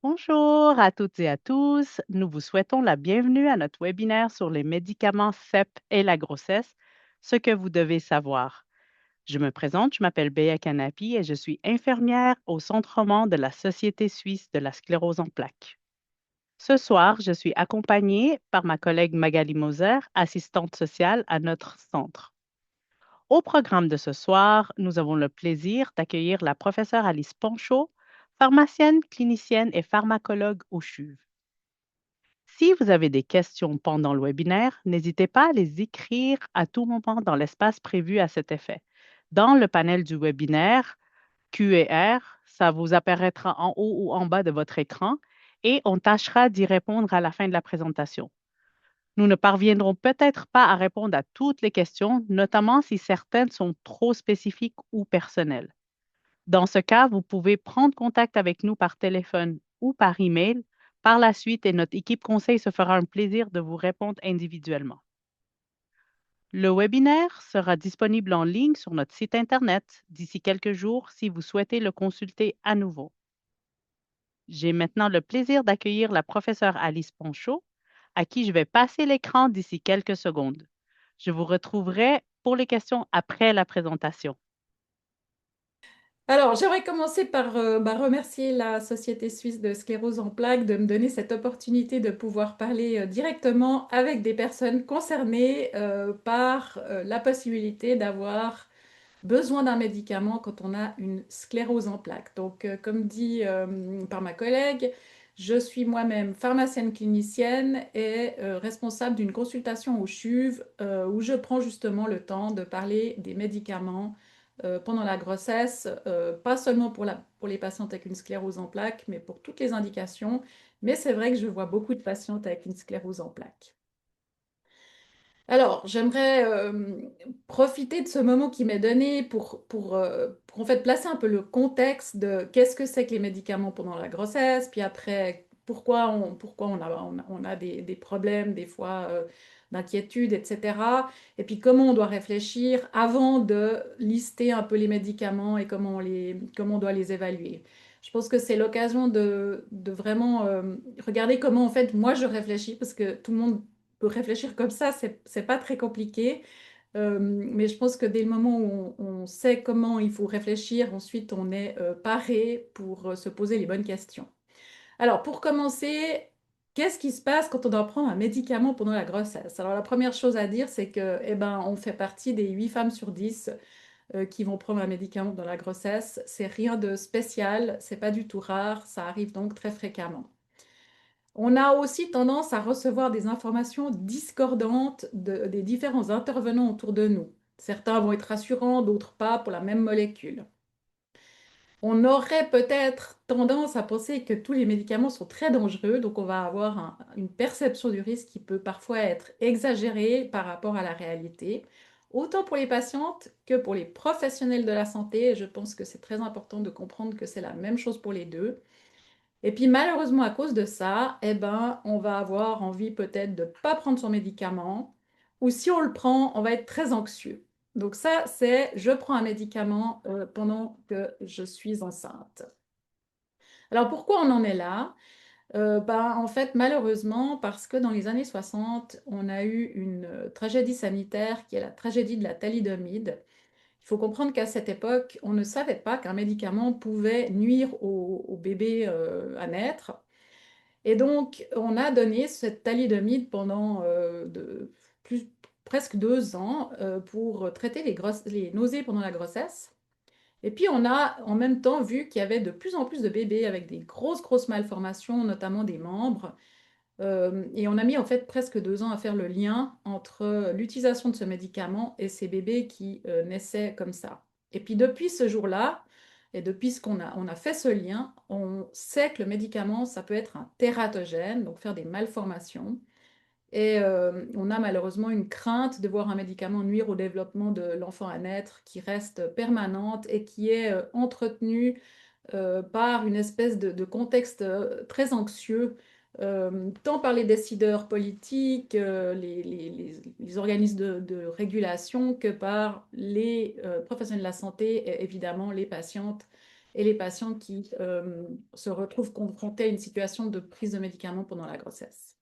Bonjour à toutes et à tous. Nous vous souhaitons la bienvenue à notre webinaire sur les médicaments CEP et la grossesse, ce que vous devez savoir. Je me présente, je m'appelle Béa Canapi et je suis infirmière au Centre roman de la Société suisse de la sclérose en plaques. Ce soir, je suis accompagnée par ma collègue Magali Moser, assistante sociale à notre centre. Au programme de ce soir, nous avons le plaisir d'accueillir la professeure Alice Panchaud, pharmacienne, clinicienne et pharmacologue au CHUV. Si vous avez des questions pendant le webinaire, n'hésitez pas à les écrire à tout moment dans l'espace prévu à cet effet. Dans le panel du webinaire, Q&R, ça vous apparaîtra en haut ou en bas de votre écran et on tâchera d'y répondre à la fin de la présentation. Nous ne parviendrons peut-être pas à répondre à toutes les questions, notamment si certaines sont trop spécifiques ou personnelles. Dans ce cas, vous pouvez prendre contact avec nous par téléphone ou par email par la suite et notre équipe conseil se fera un plaisir de vous répondre individuellement. Le webinaire sera disponible en ligne sur notre site Internet d'ici quelques jours si vous souhaitez le consulter à nouveau. J'ai maintenant le plaisir d'accueillir la professeure Alice Ponchot, à qui je vais passer l'écran d'ici quelques secondes. Je vous retrouverai pour les questions après la présentation. Alors, j'aimerais commencer par remercier la Société suisse de sclérose en plaques de me donner cette opportunité de pouvoir parler directement avec des personnes concernées par la possibilité d'avoir besoin d'un médicament quand on a une sclérose en plaques. Donc, comme dit par ma collègue, je suis moi-même pharmacienne clinicienne et responsable d'une consultation au CHUV où je prends justement le temps de parler des médicaments pendant la grossesse, pas seulement pour les patientes avec une sclérose en plaques, mais pour toutes les indications. Mais c'est vrai que je vois beaucoup de patientes avec une sclérose en plaques. Alors, j'aimerais profiter de ce moment qui m'est donné pour en fait placer un peu le contexte de qu'est-ce que c'est que les médicaments pendant la grossesse, puis après pourquoi on a des problèmes des fois d'inquiétude, etc. Et puis comment on doit réfléchir avant de lister un peu les médicaments et comment on doit les évaluer. Je pense que c'est l'occasion de vraiment regarder comment en fait moi je réfléchis parce que tout le monde peut réfléchir comme ça, c'est pas très compliqué. Mais je pense que dès le moment où on sait comment il faut réfléchir, ensuite on est paré pour se poser les bonnes questions. Alors pour commencer, qu'est-ce qui se passe quand on doit prendre un médicament pendant la grossesse? Alors la première chose à dire, c'est que eh ben, on fait partie des 8 femmes sur 10 qui vont prendre un médicament dans la grossesse. C'est rien de spécial, c'est pas du tout rare, ça arrive donc très fréquemment. On a aussi tendance à recevoir des informations discordantes des différents intervenants autour de nous. Certains vont être rassurants, d'autres pas pour la même molécule. On aurait peut-être tendance à penser que tous les médicaments sont très dangereux, donc on va avoir une perception du risque qui peut parfois être exagérée par rapport à la réalité, autant pour les patientes que pour les professionnels de la santé. Et je pense que c'est très important de comprendre que c'est la même chose pour les deux. Et puis malheureusement, à cause de ça, eh ben, on va avoir envie peut-être de ne pas prendre son médicament, ou si on le prend, on va être très anxieux. Donc ça, c'est je prends un médicament pendant que je suis enceinte. Alors pourquoi on en est là? En fait, malheureusement, parce que dans les années 60, on a eu une tragédie sanitaire qui est la tragédie de la thalidomide. Il faut comprendre qu'à cette époque, on ne savait pas qu'un médicament pouvait nuire au bébé à naître. Et donc, on a donné cette thalidomide pendant presque 2 ans pour traiter les nausées pendant la grossesse. Et puis, on a en même temps vu qu'il y avait de plus en plus de bébés avec des grosses malformations, notamment des membres. Et on a mis en fait presque 2 ans à faire le lien entre l'utilisation de ce médicament et ces bébés qui naissaient comme ça. Et puis depuis ce jour-là, et depuis on a fait ce lien, on sait que le médicament, ça peut être un tératogène, donc faire des malformations. Et on a malheureusement une crainte de voir un médicament nuire au développement de l'enfant à naître qui reste permanente et qui est entretenue par une espèce de contexte très anxieux, tant par les décideurs politiques, les organismes de régulation, que par les professionnels de la santé et évidemment les patientes et les patients qui se retrouvent confrontés à une situation de prise de médicaments pendant la grossesse.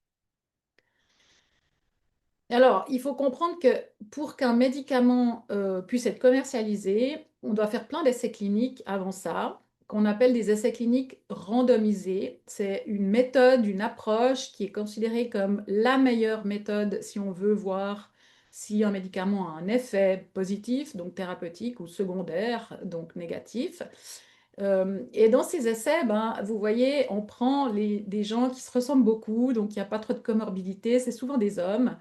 Alors, il faut comprendre que pour qu'un médicament puisse être commercialisé, on doit faire plein d'essais cliniques avant ça, qu'on appelle des essais cliniques randomisés. C'est une méthode, une approche qui est considérée comme la meilleure méthode si on veut voir si un médicament a un effet positif, donc thérapeutique, ou secondaire, donc négatif. Et dans ces essais, ben, vous voyez, on prend des gens qui se ressemblent beaucoup, donc il n'y a pas trop de comorbidité, c'est souvent des hommes.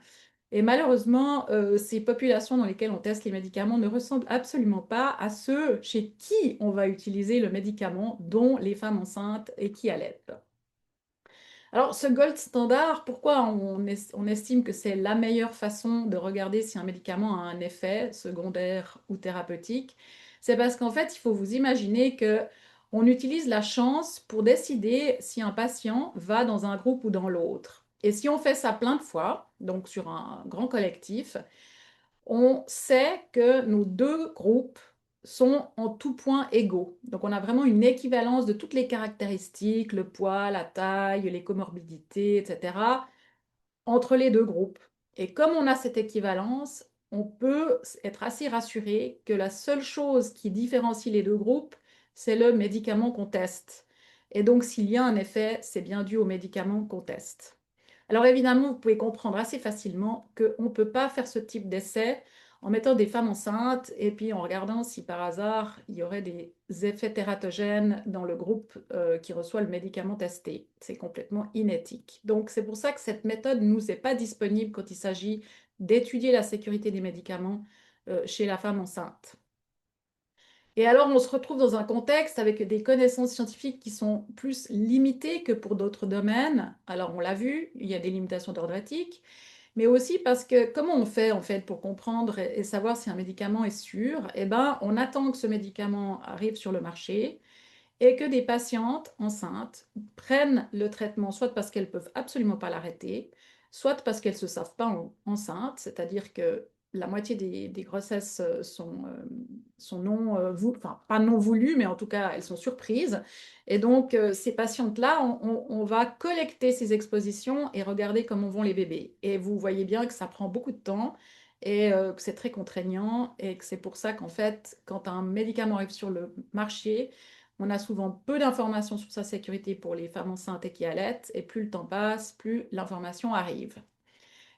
Et malheureusement, ces populations dans lesquelles on teste les médicaments ne ressemblent absolument pas à ceux chez qui on va utiliser le médicament, dont les femmes enceintes et qui allaitent. Alors, ce gold standard, pourquoi on estime que c'est la meilleure façon de regarder si un médicament a un effet secondaire ou thérapeutique? C'est parce qu'en fait, il faut vous imaginer que on utilise la chance pour décider si un patient va dans un groupe ou dans l'autre. Et si on fait ça plein de fois, donc sur un grand collectif, on sait que nos deux groupes sont en tout point égaux. Donc on a vraiment une équivalence de toutes les caractéristiques, le poids, la taille, les comorbidités, etc., entre les deux groupes. Et comme on a cette équivalence, on peut être assez rassuré que la seule chose qui différencie les deux groupes, c'est le médicament qu'on teste. Et donc s'il y a un effet, c'est bien dû au médicament qu'on teste. Alors évidemment, vous pouvez comprendre assez facilement qu'on ne peut pas faire ce type d'essai en mettant des femmes enceintes et puis en regardant si par hasard il y aurait des effets tératogènes dans le groupe qui reçoit le médicament testé. C'est complètement inéthique. Donc c'est pour ça que cette méthode ne nous est pas disponible quand il s'agit d'étudier la sécurité des médicaments chez la femme enceinte. Et alors, on se retrouve dans un contexte avec des connaissances scientifiques qui sont plus limitées que pour d'autres domaines. Alors, on l'a vu, il y a des limitations d'ordre éthique, mais aussi parce que comment on fait en fait pour comprendre et savoir si un médicament est sûr? Eh ben, on attend que ce médicament arrive sur le marché et que des patientes enceintes prennent le traitement soit parce qu'elles peuvent absolument pas l'arrêter, soit parce qu'elles se savent pas enceintes, c'est-à-dire que la moitié des grossesses sont non, enfin pas non voulues, mais en tout cas elles sont surprises. Et donc ces patientes-là, on va collecter ces expositions et regarder comment vont les bébés. Et vous voyez bien que ça prend beaucoup de temps et que c'est très contraignant et que c'est pour ça qu'en fait, quand un médicament arrive sur le marché, on a souvent peu d'informations sur sa sécurité pour les femmes enceintes et qui allaitent, et plus le temps passe, plus l'information arrive.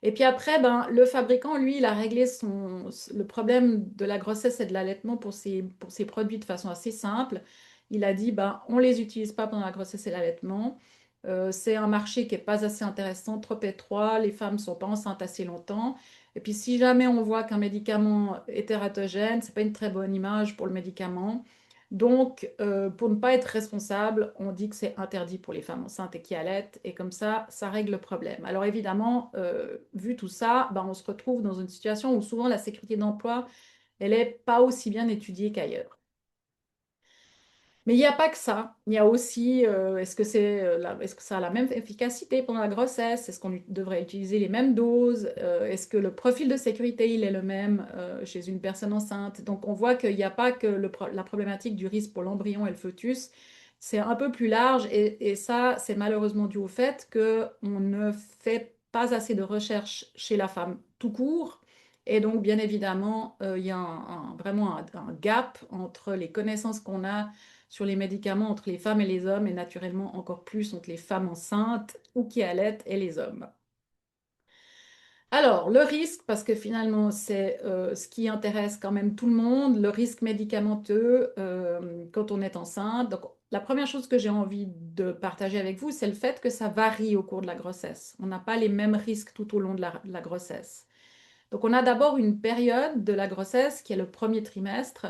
Et puis après, ben, le fabricant, lui, il a réglé le problème de la grossesse et de l'allaitement pour ses produits de façon assez simple. Il a dit, ben, on ne les utilise pas pendant la grossesse et l'allaitement. C'est un marché qui n'est pas assez intéressant, trop étroit, les femmes ne sont pas enceintes assez longtemps. Et puis si jamais on voit qu'un médicament est tératogène, ce n'est pas une très bonne image pour le médicament. Donc, pour ne pas être responsable, on dit que c'est interdit pour les femmes enceintes et qui allaitent, et comme ça règle le problème. Alors évidemment, vu tout ça, ben, on se retrouve dans une situation où souvent la sécurité d'emploi, elle n'est pas aussi bien étudiée qu'ailleurs. Mais il n'y a pas que ça. Il y a aussi, est-ce que ça a la même efficacité pendant la grossesse? Est-ce qu'on devrait utiliser les mêmes doses? Est-ce que le profil de sécurité, il est le même chez une personne enceinte? Donc, on voit qu'il n'y a pas que la problématique du risque pour l'embryon et le fœtus. C'est un peu plus large et ça, c'est malheureusement dû au fait qu'on ne fait pas assez de recherche chez la femme tout court. Et donc, bien évidemment, il y a vraiment un gap entre les connaissances qu'on a sur les médicaments entre les femmes et les hommes, et naturellement encore plus entre les femmes enceintes ou qui allaitent et les hommes. Alors, le risque, parce que finalement, c'est ce qui intéresse quand même tout le monde, le risque médicamenteux quand on est enceinte. Donc, la première chose que j'ai envie de partager avec vous, c'est le fait que ça varie au cours de la grossesse. On n'a pas les mêmes risques tout au long de la grossesse. Donc, on a d'abord une période de la grossesse qui est le premier trimestre,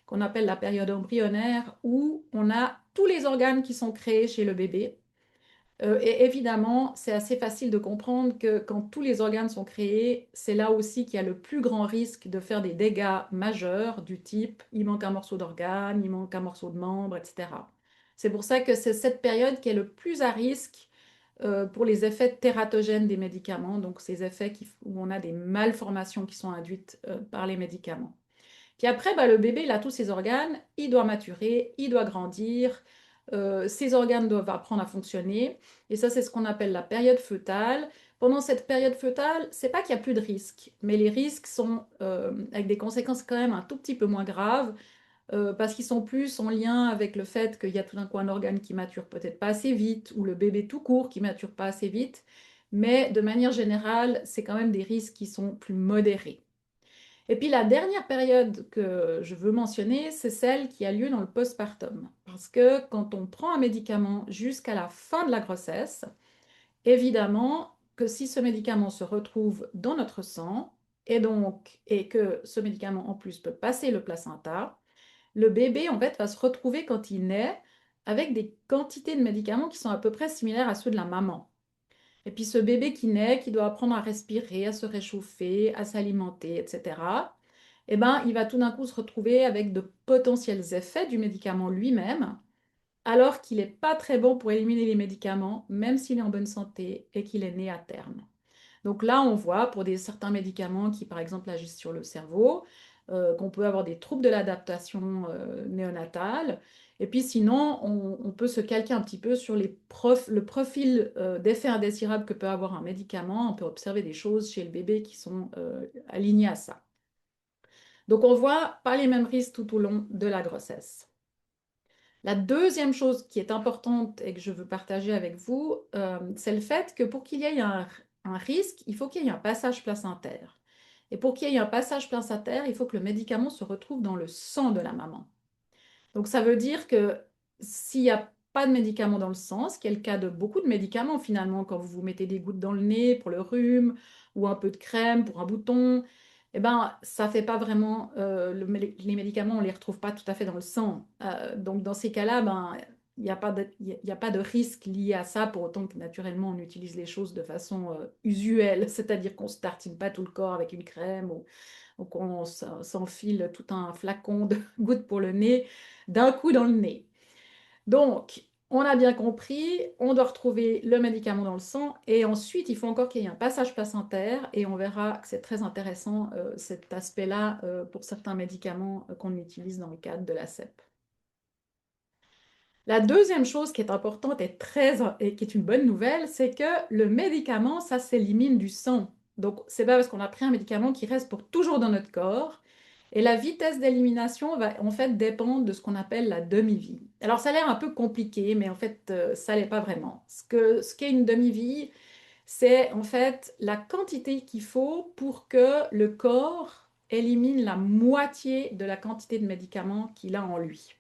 qu'on appelle la période embryonnaire, où on a tous les organes qui sont créés chez le bébé. Et évidemment, c'est assez facile de comprendre que quand tous les organes sont créés, c'est là aussi qu'il y a le plus grand risque de faire des dégâts majeurs du type il manque un morceau d'organe, il manque un morceau de membre, etc. C'est pour ça que c'est cette période qui est le plus à risque pour les effets tératogènes des médicaments, donc ces effets où on a des malformations qui sont induites par les médicaments. Puis après, bah, le bébé, il a tous ses organes, il doit maturer, il doit grandir, ses organes doivent apprendre à fonctionner. Et ça, c'est ce qu'on appelle la période fœtale. Pendant cette période fœtale, c'est pas qu'il n'y a plus de risques, mais les risques sont avec des conséquences quand même un tout petit peu moins graves, parce qu'ils sont plus en lien avec le fait qu'il y a tout d'un coup un organe qui mature peut-être pas assez vite, ou le bébé tout court qui mature pas assez vite. Mais de manière générale, c'est quand même des risques qui sont plus modérés. Et puis la dernière période que je veux mentionner, c'est celle qui a lieu dans le postpartum. Parce que quand on prend un médicament jusqu'à la fin de la grossesse, évidemment que si ce médicament se retrouve dans notre sang, et que ce médicament en plus peut passer le placenta, le bébé en fait va se retrouver quand il naît avec des quantités de médicaments qui sont à peu près similaires à ceux de la maman. Et puis ce bébé qui naît, qui doit apprendre à respirer, à se réchauffer, à s'alimenter, etc., eh ben, il va tout d'un coup se retrouver avec de potentiels effets du médicament lui-même, alors qu'il n'est pas très bon pour éliminer les médicaments, même s'il est en bonne santé et qu'il est né à terme. Donc là, on voit pour certains médicaments qui, par exemple, agissent sur le cerveau, qu'on peut avoir des troubles de l'adaptation néonatale. Et puis sinon, on peut se calquer un petit peu sur le profil d'effet indésirable que peut avoir un médicament. On peut observer des choses chez le bébé qui sont alignées à ça. Donc on voit pas les mêmes risques tout au long de la grossesse. La deuxième chose qui est importante et que je veux partager avec vous, c'est le fait que pour qu'il y ait un risque, il faut qu'il y ait un passage placentaire. Et pour qu'il y ait un passage placentaire, il faut que le médicament se retrouve dans le sang de la maman. Donc ça veut dire que s'il n'y a pas de médicaments dans le sang, ce qui est le cas de beaucoup de médicaments finalement, quand vous vous mettez des gouttes dans le nez pour le rhume ou un peu de crème pour un bouton, eh ben, ça fait pas vraiment, les médicaments, on les retrouve pas tout à fait dans le sang. Donc dans ces cas-là, ben, il n'y a pas de, il y a pas de risque lié à ça, pour autant que naturellement on utilise les choses de façon usuelle, c'est-à-dire qu'on ne se tartine pas tout le corps avec une crème ou qu'on s'enfile tout un flacon de gouttes pour le nez d'un coup dans le nez. Donc, on a bien compris, on doit retrouver le médicament dans le sang et ensuite, il faut encore qu'il y ait un passage placentaire et on verra que c'est très intéressant cet aspect-là pour certains médicaments qu'on utilise dans le cadre de la CEP. La deuxième chose qui est importante et qui est une bonne nouvelle, c'est que le médicament, ça s'élimine du sang. Donc, c'est pas parce qu'on a pris un médicament qui reste pour toujours dans notre corps. Et la vitesse d'élimination va en fait dépendre de ce qu'on appelle la demi-vie. Alors, ça a l'air un peu compliqué, mais en fait, ça l'est pas vraiment. Ce qu'est une demi-vie, c'est en fait la quantité qu'il faut pour que le corps élimine la moitié de la quantité de médicaments qu'il a en lui.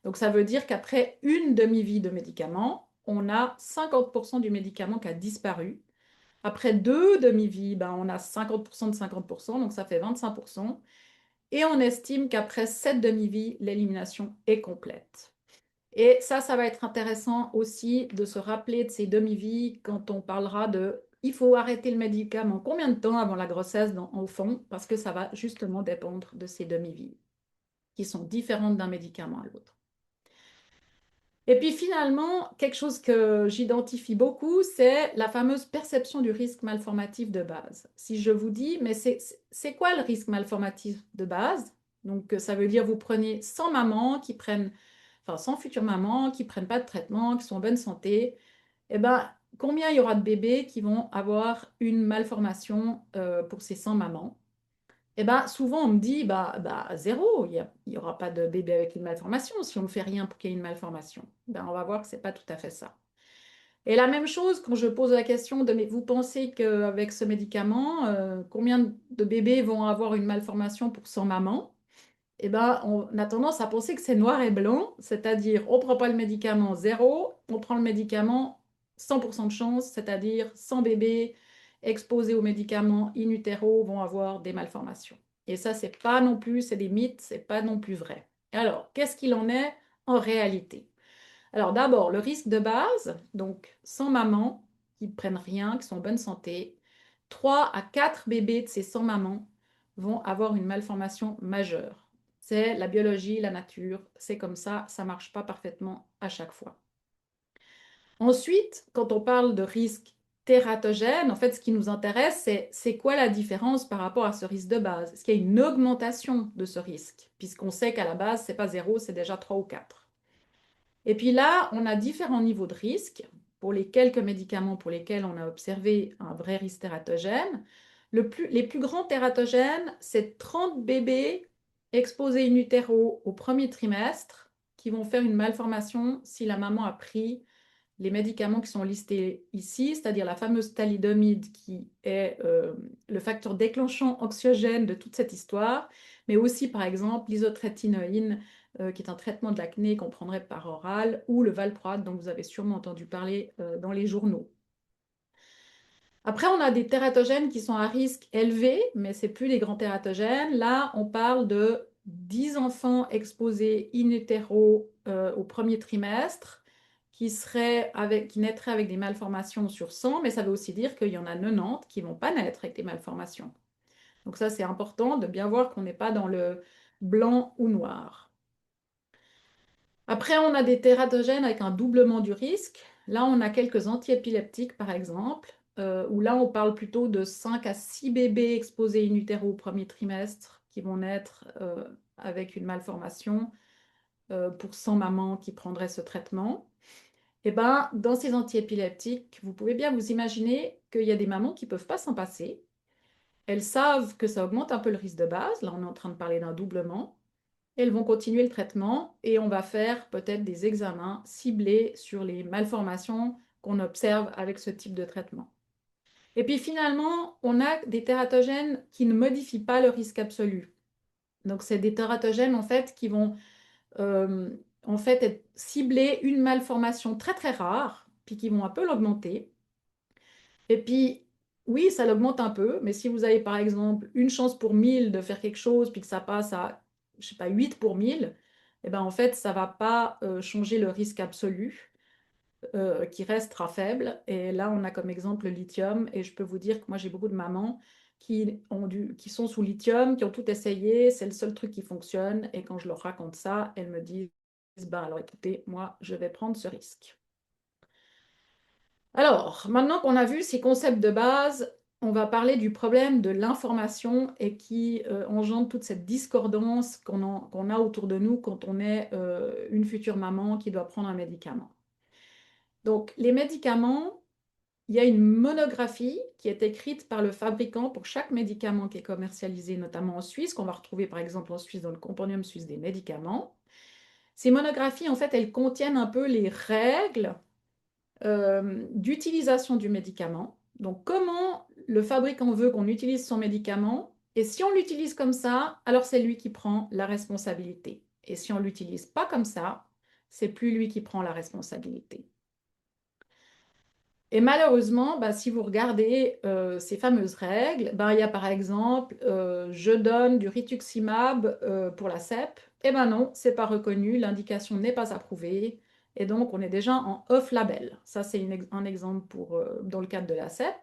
Donc ça veut dire qu'après une demi-vie de médicament, on a 50% du médicament qui a disparu. Après deux demi-vies, ben, on a 50% de 50%, donc ça fait 25%. Et on estime qu'après cette demi-vie, l'élimination est complète. Et ça va être intéressant aussi de se rappeler de ces demi-vies quand on parlera de il faut arrêter le médicament combien de temps avant la grossesse au fond, parce que ça va justement dépendre de ces demi-vies qui sont différentes d'un médicament à l'autre. Et puis finalement, quelque chose que j'identifie beaucoup, c'est la fameuse perception du risque malformatif de base. Si je vous dis, mais c'est quoi le risque malformatif de base? Donc ça veut dire vous prenez 100 mamans qui prennent, enfin 100 futures mamans qui prennent pas de traitement, qui sont en bonne santé. Eh ben, combien il y aura de bébés qui vont avoir une malformation pour ces 100 mamans? Eh ben, souvent, on me dit, zéro, il y aura pas de bébé avec une malformation si on ne fait rien pour qu'il y ait une malformation. Ben, on va voir que c'est pas tout à fait ça. Et la même chose, quand je pose la question de, mais vous pensez qu'avec ce médicament, combien de bébés vont avoir une malformation pour 100 mamans? Eh ben, on a tendance à penser que c'est noir et blanc, c'est-à-dire on ne prend pas le médicament zéro, on prend le médicament 100% de chance, c'est-à-dire 100 bébés exposés aux médicaments in utero vont avoir des malformations. Et ça, c'est pas non plus, c'est des mythes, c'est pas non plus vrai. Alors, qu'est-ce qu'il en est en réalité? Alors d'abord, le risque de base, donc 100 mamans qui ne prennent rien, qui sont en bonne santé, 3 à 4 bébés de ces 100 mamans vont avoir une malformation majeure. C'est la biologie, la nature, c'est comme ça ne marche pas parfaitement à chaque fois. Ensuite, quand on parle de risque tératogène, en fait, ce qui nous intéresse, c'est quoi la différence par rapport à ce risque de base? Est-ce qu'il y a une augmentation de ce risque? Puisqu'on sait qu'à la base, c'est pas 0, c'est déjà 3 ou 4. Et puis là, on a différents niveaux de risque. Pour les quelques médicaments pour lesquels on a observé un vrai risque tératogène, les plus grands tératogènes, c'est 30 bébés exposés in utero au premier trimestre qui vont faire une malformation si la maman a pris les médicaments qui sont listés ici, c'est-à-dire la fameuse thalidomide qui est le facteur déclenchant anxiogène de toute cette histoire, mais aussi par exemple l'isotrétinoïne qui est un traitement de l'acné qu'on prendrait par oral, ou le valproate dont vous avez sûrement entendu parler dans les journaux. Après, on a des tératogènes qui sont à risque élevé, mais ce n'est plus les grands tératogènes. Là, on parle de 10 enfants exposés in utero au premier trimestre qui naîtraient avec des malformations sur 100, mais ça veut aussi dire qu'il y en a 90 qui ne vont pas naître avec des malformations. Donc ça, c'est important de bien voir qu'on n'est pas dans le blanc ou noir. Après, on a des tératogènes avec un doublement du risque. Là, on a quelques antiépileptiques, par exemple, où là, on parle plutôt de 5 à 6 bébés exposés in utero au premier trimestre qui vont naître avec une malformation pour 100 mamans qui prendraient ce traitement. Et ben, dans ces antiépileptiques, vous pouvez bien vous imaginer qu'il y a des mamans qui ne peuvent pas s'en passer. Elles savent que ça augmente un peu le risque de base. Là, on est en train de parler d'un doublement. Elles vont continuer le traitement et on va faire peut-être des examens ciblés sur les malformations qu'on observe avec ce type de traitement. Et puis finalement, on a des tératogènes qui ne modifient pas le risque absolu. Donc, c'est des tératogènes en fait qui vont être cibler une malformation très très rare, puis qui vont un peu l'augmenter. Et puis, oui, ça l'augmente un peu, mais si vous avez par exemple une chance pour 1000 de faire quelque chose, puis que ça passe à, je sais pas, 8 pour 1000, eh ben en fait, ça va pas changer le risque absolu, qui restera faible. Et là, on a comme exemple le lithium, et je peux vous dire que moi, j'ai beaucoup de mamans qui sont sous lithium, qui ont tout essayé, c'est le seul truc qui fonctionne, et quand je leur raconte ça, elles me disent, bah alors écoutez, moi, je vais prendre ce risque. Alors, maintenant qu'on a vu ces concepts de base, on va parler du problème de l'information et qui engendre toute cette discordance qu'on a autour de nous quand on est une future maman qui doit prendre un médicament. Donc, les médicaments, il y a une monographie qui est écrite par le fabricant pour chaque médicament qui est commercialisé, notamment en Suisse, qu'on va retrouver par exemple en Suisse dans le Compendium suisse des médicaments. Ces monographies, en fait, elles contiennent un peu les règles d'utilisation du médicament. Donc, comment le fabricant veut qu'on utilise son médicament. Et si on l'utilise comme ça, alors c'est lui qui prend la responsabilité. Et si on ne l'utilise pas comme ça, c'est plus lui qui prend la responsabilité. Et malheureusement, bah, si vous regardez ces fameuses règles, bah, il y a par exemple, je donne du rituximab pour la CEP. Eh ben non, c'est pas reconnu, l'indication n'est pas approuvée. Et donc, on est déjà en off-label. Ça, c'est un exemple dans le cadre de la CEP.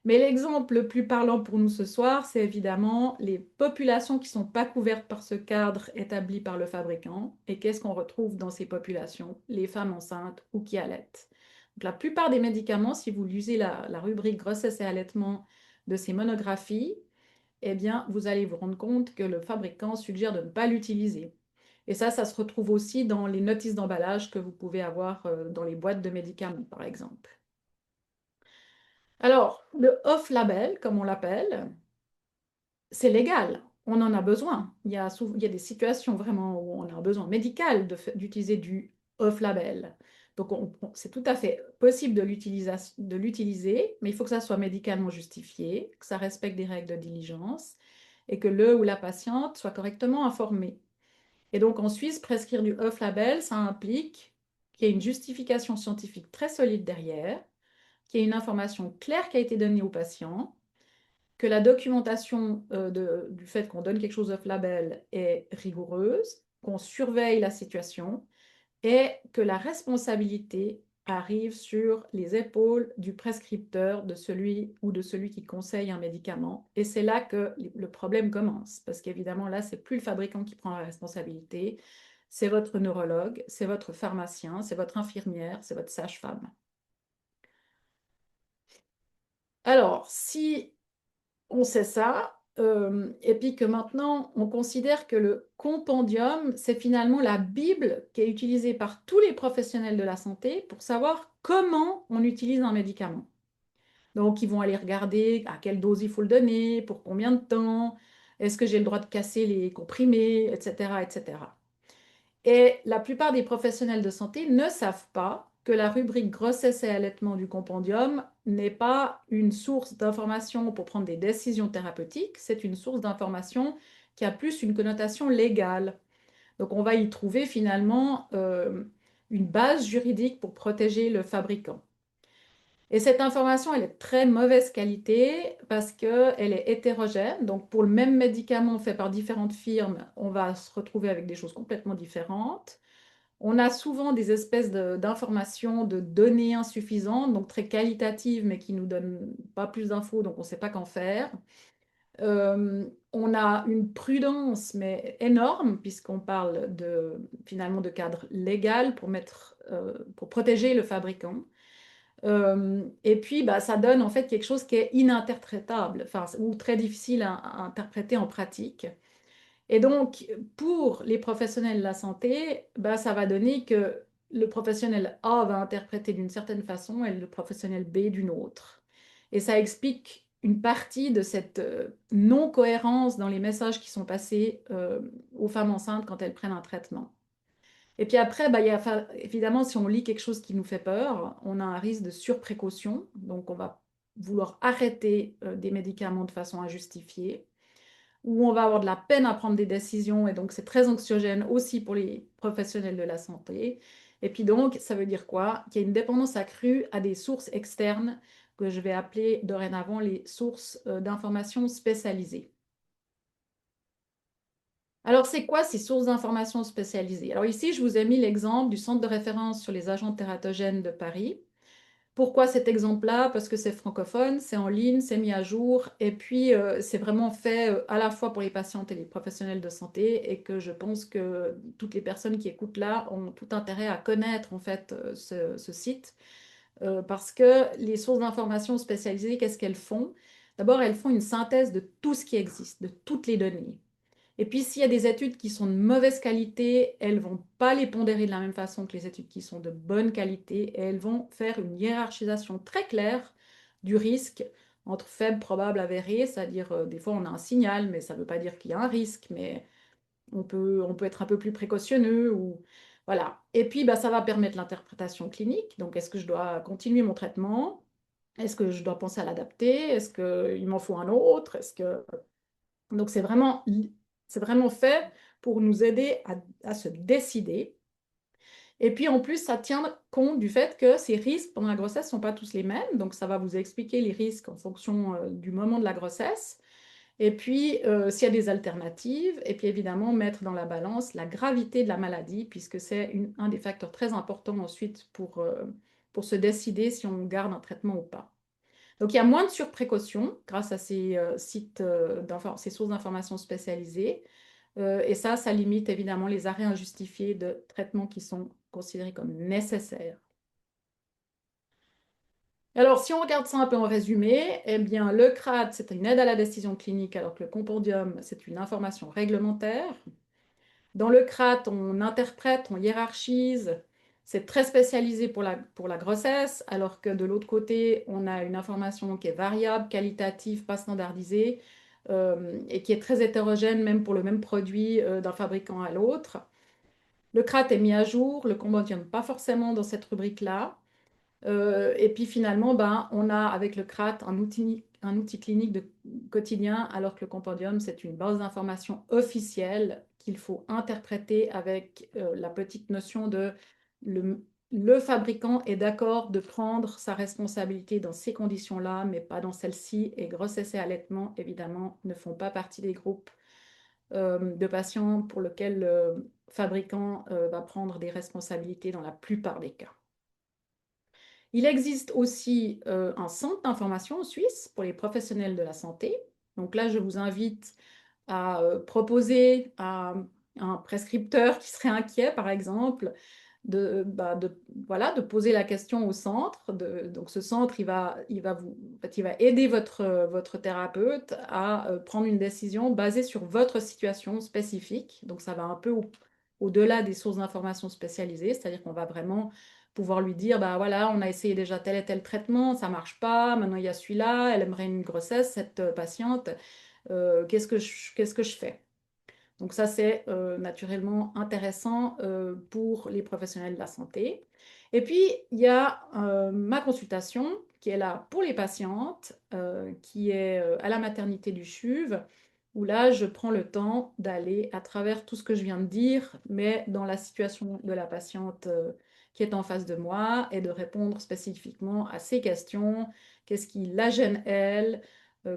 Mais l'exemple le plus parlant pour nous ce soir, c'est évidemment les populations qui ne sont pas couvertes par ce cadre établi par le fabricant. Et qu'est-ce qu'on retrouve dans ces populations? Les femmes enceintes ou qui allaitent. Donc, la plupart des médicaments, si vous lisez la rubrique grossesse et allaitement de ces monographies, eh bien, vous allez vous rendre compte que le fabricant suggère de ne pas l'utiliser. Et ça se retrouve aussi dans les notices d'emballage que vous pouvez avoir dans les boîtes de médicaments, par exemple. Alors, le off-label, comme on l'appelle, c'est légal. On en a besoin. Il y a des situations vraiment où on a un besoin médical d'utiliser du off-label. Donc, c'est tout à fait possible de l'utiliser, mais il faut que ça soit médicalement justifié, que ça respecte des règles de diligence et que le ou la patiente soit correctement informée. Et donc, en Suisse, prescrire du off-label, ça implique qu'il y ait une justification scientifique très solide derrière, qu'il y ait une information claire qui a été donnée au patient, que la documentation du fait qu'on donne quelque chose off-label est rigoureuse, qu'on surveille la situation et que la responsabilité arrive sur les épaules du prescripteur, de celui qui conseille un médicament. Et c'est là que le problème commence, parce qu'évidemment, là, c'est plus le fabricant qui prend la responsabilité, c'est votre neurologue, c'est votre pharmacien, c'est votre infirmière, c'est votre sage-femme. Alors, si on sait ça, et puis que maintenant on considère que le compendium, c'est finalement la Bible qui est utilisée par tous les professionnels de la santé pour savoir comment on utilise un médicament. Donc, ils vont aller regarder à quelle dose il faut le donner, pour combien de temps, est-ce que j'ai le droit de casser les comprimés, etc., etc. Et la plupart des professionnels de santé ne savent pas que la rubrique grossesse et allaitement du compendium n'est pas une source d'information pour prendre des décisions thérapeutiques, c'est une source d'information qui a plus une connotation légale. Donc on va y trouver finalement une base juridique pour protéger le fabricant. Et cette information, elle est de très mauvaise qualité parce qu'elle est hétérogène. Donc, pour le même médicament fait par différentes firmes, on va se retrouver avec des choses complètement différentes. On a souvent des espèces d'informations, de données insuffisantes, donc très qualitatives, mais qui ne nous donnent pas plus d'infos, donc on ne sait pas qu'en faire. On a une prudence, mais énorme, puisqu'on parle finalement de cadre légal pour protéger le fabricant. Et puis, bah, ça donne en fait quelque chose qui est ininterprétable, enfin, ou très difficile à interpréter en pratique. Et donc, pour les professionnels de la santé, bah, ça va donner que le professionnel A va interpréter d'une certaine façon et le professionnel B d'une autre. Et ça explique une partie de cette non-cohérence dans les messages qui sont passés aux femmes enceintes quand elles prennent un traitement. Et puis après, bah, enfin, évidemment, si on lit quelque chose qui nous fait peur, on a un risque de surprécaution. Donc, on va vouloir arrêter des médicaments de façon injustifiée, ou on va avoir de la peine à prendre des décisions. Et donc, c'est très anxiogène aussi pour les professionnels de la santé. Et puis donc, ça veut dire quoi? Qu'il y a une dépendance accrue à des sources externes que je vais appeler dorénavant les sources d'informations spécialisées. Alors, c'est quoi ces sources d'informations spécialisées? Alors ici, je vous ai mis l'exemple du centre de référence sur les agents tératogènes de Paris. Pourquoi cet exemple-là? Parce que c'est francophone, c'est en ligne, c'est mis à jour, et puis c'est vraiment fait à la fois pour les patientes et les professionnels de santé, et que je pense que toutes les personnes qui écoutent là ont tout intérêt à connaître en fait ce site, parce que les sources d'informations spécialisées, qu'est-ce qu'elles font? D'abord, elles font une synthèse de tout ce qui existe, de toutes les données. Et puis, s'il y a des études qui sont de mauvaise qualité, elles ne vont pas les pondérer de la même façon que les études qui sont de bonne qualité, et elles vont faire une hiérarchisation très claire du risque entre faible, probable, avéré, c'est-à-dire des fois on a un signal, mais ça ne veut pas dire qu'il y a un risque, mais on peut être un peu plus précautionneux. Voilà. Et puis, bah, ça va permettre l'interprétation clinique. Donc, est-ce que je dois continuer mon traitement? Est-ce que je dois penser à l'adapter? Est-ce qu'il m'en faut un autre? Donc, c'est vraiment fait pour nous aider à se décider. Et puis, en plus, ça tient compte du fait que ces risques pendant la grossesse ne sont pas tous les mêmes. Donc, ça va vous expliquer les risques en fonction du moment de la grossesse. Et puis, s'il y a des alternatives. Et puis, évidemment, mettre dans la balance la gravité de la maladie, puisque c'est un des facteurs très importants ensuite pour se décider si on garde un traitement ou pas. Donc, il y a moins de surprécaution grâce à ces sites, ces sources d'informations spécialisées. Et ça limite évidemment les arrêts injustifiés de traitements qui sont considérés comme nécessaires. Alors, si on regarde ça un peu en résumé, eh bien, le CRAD, c'est une aide à la décision clinique, alors que le compendium, c'est une information réglementaire. Dans le CRAT, on interprète, on hiérarchise. C'est très spécialisé pour la grossesse, alors que de l'autre côté, on a une information qui est variable, qualitative, pas standardisée, et qui est très hétérogène, même pour le même produit d'un fabricant à l'autre. Le CRAT est mis à jour, le compendium pas forcément dans cette rubrique-là. Et puis finalement, ben, on a avec le CRAT un outil clinique de quotidien, alors que le compendium, c'est une base d'information officielle qu'il faut interpréter avec la petite notion de le fabricant est d'accord de prendre sa responsabilité dans ces conditions-là, mais pas dans celles-ci. Et grossesse et allaitement, évidemment, ne font pas partie des groupes de patients pour lesquels le fabricant va prendre des responsabilités dans la plupart des cas. Il existe aussi un centre d'information en Suisse pour les professionnels de la santé. Donc là, je vous invite à proposer à un prescripteur qui serait inquiet, par exemple, voilà, de poser la question au centre. Donc ce centre, en fait, il va aider votre thérapeute à prendre une décision basée sur votre situation spécifique. Donc ça va un peu au-delà des sources d'informations spécialisées, c'est-à-dire qu'on va vraiment pouvoir lui dire, bah voilà, on a essayé déjà tel et tel traitement, ça marche pas, maintenant il y a celui-là, elle aimerait une grossesse, cette patiente, qu'est-ce que je fais? Donc ça, c'est naturellement intéressant pour les professionnels de la santé. Et puis, il y a ma consultation qui est là pour les patientes, qui est à la maternité du CHUV, où là, je prends le temps d'aller à travers tout ce que je viens de dire, mais dans la situation de la patiente qui est en face de moi, et de répondre spécifiquement à ses questions, qu'est-ce qui la gêne elle,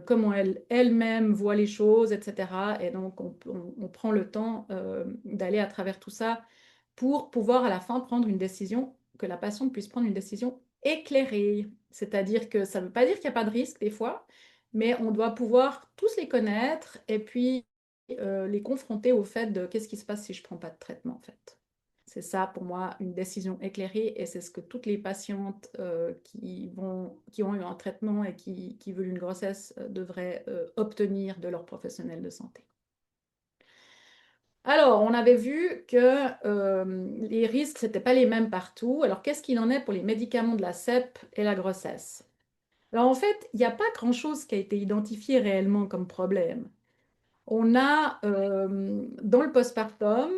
comment elle-même voit les choses, etc. Et donc, on prend le temps d'aller à travers tout ça pour pouvoir à la fin prendre une décision, que la patiente puisse prendre une décision éclairée. C'est-à-dire que ça ne veut pas dire qu'il n'y a pas de risque des fois, mais on doit pouvoir tous les connaître et puis les confronter au fait de qu'est-ce qui se passe si je ne prends pas de traitement en fait. C'est ça pour moi une décision éclairée et c'est ce que toutes les patientes qui ont eu un traitement et qui veulent une grossesse devraient obtenir de leur professionnel de santé. Alors, on avait vu que les risques, ce n'étaient pas les mêmes partout. Alors, qu'est-ce qu'il en est pour les médicaments de la CEP et la grossesse? Alors, en fait, il n'y a pas grand-chose qui a été identifié réellement comme problème. On a, dans le postpartum,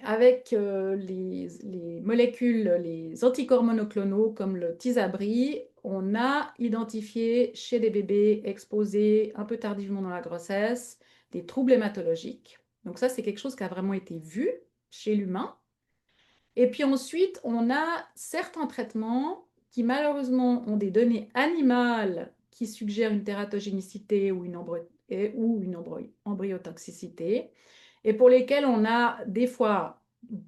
avec les molécules, les anticorps monoclonaux comme le Tysabri, on a identifié chez des bébés exposés un peu tardivement dans la grossesse des troubles hématologiques. Donc ça, c'est quelque chose qui a vraiment été vu chez l'humain. Et puis ensuite, on a certains traitements qui malheureusement ont des données animales qui suggèrent une tératogénicité ou une embryotoxicité et pour lesquels on a des fois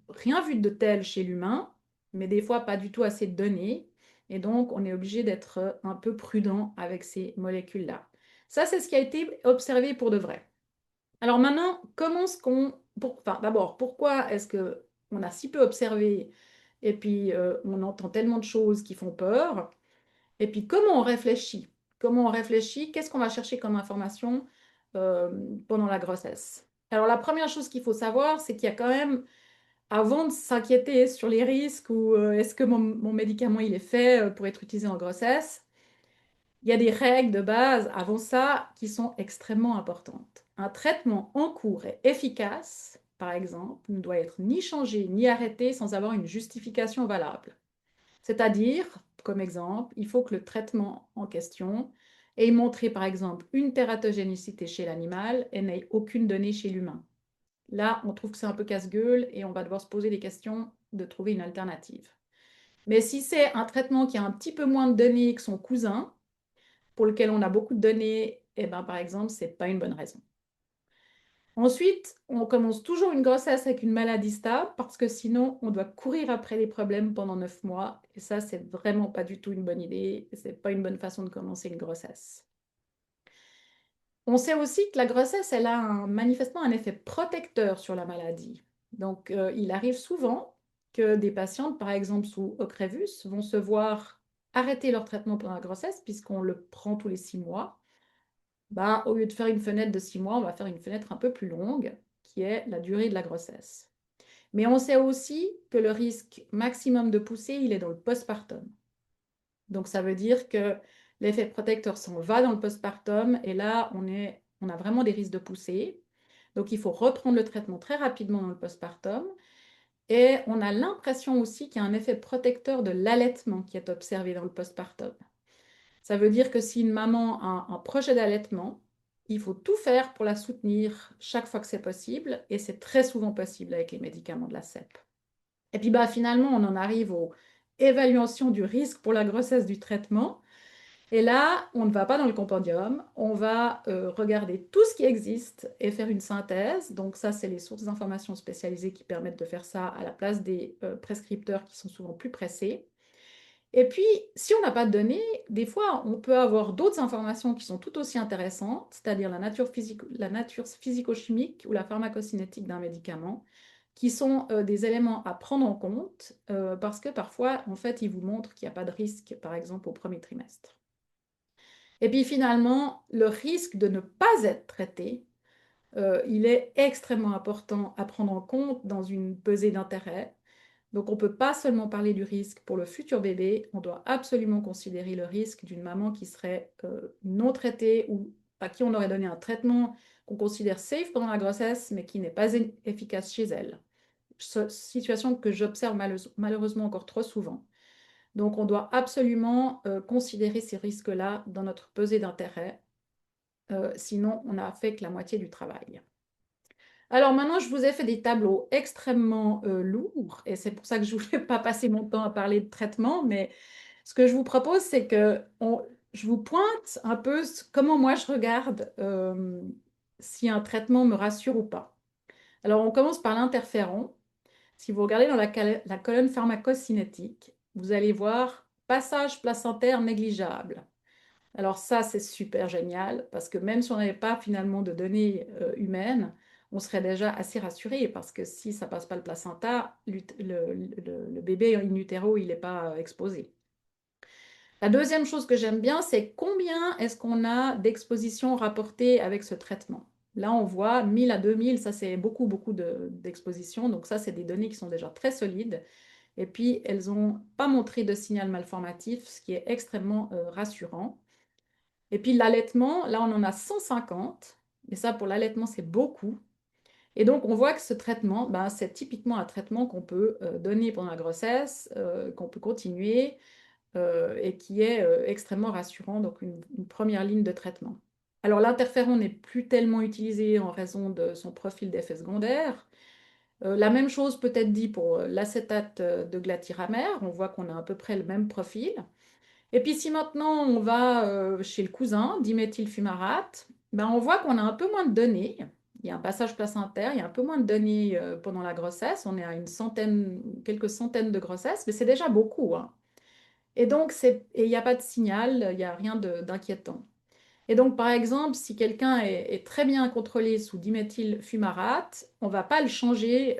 rien vu de tel chez l'humain, mais des fois pas du tout assez de données. Et donc, on est obligé d'être un peu prudent avec ces molécules-là. Ça, c'est ce qui a été observé pour de vrai. Alors maintenant, enfin, d'abord, pourquoi est-ce que on a si peu observé et puis on entend tellement de choses qui font peur? Et puis, comment on réfléchit? Comment on réfléchit? Qu'est-ce qu'on va chercher comme information euh, pendant la grossesse? Alors, la première chose qu'il faut savoir, c'est qu'il y a quand même, avant de s'inquiéter sur les risques ou est-ce que mon médicament il est fait pour être utilisé en grossesse, il y a des règles de base avant ça qui sont extrêmement importantes. Un traitement en cours et efficace, par exemple, ne doit être ni changé ni arrêté sans avoir une justification valable. C'est-à-dire, comme exemple, il faut que le traitement en question ait montré, par exemple, une tératogénicité chez l'animal et n'ait aucune donnée chez l'humain. Là, on trouve que c'est un peu casse-gueule et on va devoir se poser des questions de trouver une alternative. Mais si c'est un traitement qui a un petit peu moins de données que son cousin, pour lequel on a beaucoup de données, eh ben, par exemple, ce n'est pas une bonne raison. Ensuite, on commence toujours une grossesse avec une maladie stable parce que sinon, on doit courir après les problèmes pendant 9 mois. Et ça, c'est vraiment pas du tout une bonne idée. Ce n'est pas une bonne façon de commencer une grossesse. On sait aussi que la grossesse, elle a manifestement un effet protecteur sur la maladie. Donc, il arrive souvent que des patientes, par exemple sous Ocrevus, vont se voir arrêter leur traitement pendant la grossesse puisqu'on le prend tous les 6 mois. Bah, au lieu de faire une fenêtre de 6 mois, on va faire une fenêtre un peu plus longue, qui est la durée de la grossesse. Mais on sait aussi que le risque maximum de poussée, il est dans le postpartum. Donc ça veut dire que l'effet protecteur s'en va dans le postpartum et là, on a vraiment des risques de poussée. Donc il faut reprendre le traitement très rapidement dans le postpartum. Et on a l'impression aussi qu'il y a un effet protecteur de l'allaitement qui est observé dans le postpartum. Ça veut dire que si une maman a un projet d'allaitement, il faut tout faire pour la soutenir chaque fois que c'est possible, et c'est très souvent possible avec les médicaments de la CEP. Et puis bah, finalement, on en arrive aux évaluations du risque pour la grossesse du traitement. Et là, on ne va pas dans le compendium, on va regarder tout ce qui existe et faire une synthèse. Donc ça, c'est les sources d'informations spécialisées qui permettent de faire ça à la place des prescripteurs qui sont souvent plus pressés. Et puis, si on n'a pas de données, des fois, on peut avoir d'autres informations qui sont tout aussi intéressantes, c'est-à-dire la nature physico-chimique ou la pharmacocinétique d'un médicament, qui sont des éléments à prendre en compte parce que parfois, en fait, ils vous montrent qu'il n'y a pas de risque, par exemple, au premier trimestre. Et puis finalement, le risque de ne pas être traité, il est extrêmement important à prendre en compte dans une pesée d'intérêt. Donc on ne peut pas seulement parler du risque pour le futur bébé, on doit absolument considérer le risque d'une maman qui serait non traitée ou à qui on aurait donné un traitement qu'on considère safe pendant la grossesse, mais qui n'est pas efficace chez elle. Situation que j'observe malheureusement encore trop souvent. Donc on doit absolument considérer ces risques-là dans notre pesée d'intérêt, sinon on n'a fait que la moitié du travail. Alors maintenant, je vous ai fait des tableaux extrêmement lourds et c'est pour ça que je ne voulais pas passer mon temps à parler de traitement, mais ce que je vous propose, c'est que je vous pointe un peu comment moi je regarde si un traitement me rassure ou pas. Alors on commence par l'interféron. Si vous regardez dans la colonne pharmacocinétique, vous allez voir passage placentaire négligeable. Alors ça, c'est super génial parce que même si on n'avait pas finalement de données humaines, on serait déjà assez rassuré parce que si ça passe pas le placenta, le bébé in utero, il n'est pas exposé. La deuxième chose que j'aime bien, c'est combien est-ce qu'on a d'expositions rapportées avec ce traitement. Là, on voit 1000 à 2000, ça c'est beaucoup, beaucoup d'expositions. Donc ça, c'est des données qui sont déjà très solides. Et puis, elles n'ont pas montré de signal malformatif, ce qui est extrêmement rassurant. Et puis l'allaitement, là on en a 150, et ça pour l'allaitement c'est beaucoup. Et donc on voit que ce traitement, ben, c'est typiquement un traitement qu'on peut donner pendant la grossesse, qu'on peut continuer et qui est extrêmement rassurant, donc une première ligne de traitement. Alors l'interféron n'est plus tellement utilisé en raison de son profil d'effet secondaire. La même chose peut être dit pour l'acétate de glatiramer, on voit qu'on a à peu près le même profil. Et puis si maintenant on va chez le cousin, diméthylfumarate, ben on voit qu'on a un peu moins de données. Il y a un passage placentaire, il y a un peu moins de données pendant la grossesse. On est à une centaine, quelques centaines de grossesses, mais c'est déjà beaucoup, hein. Et donc, il n'y a pas de signal, il n'y a rien d'inquiétant. Et donc, par exemple, si quelqu'un est très bien contrôlé sous diméthylfumarate, on ne va pas le changer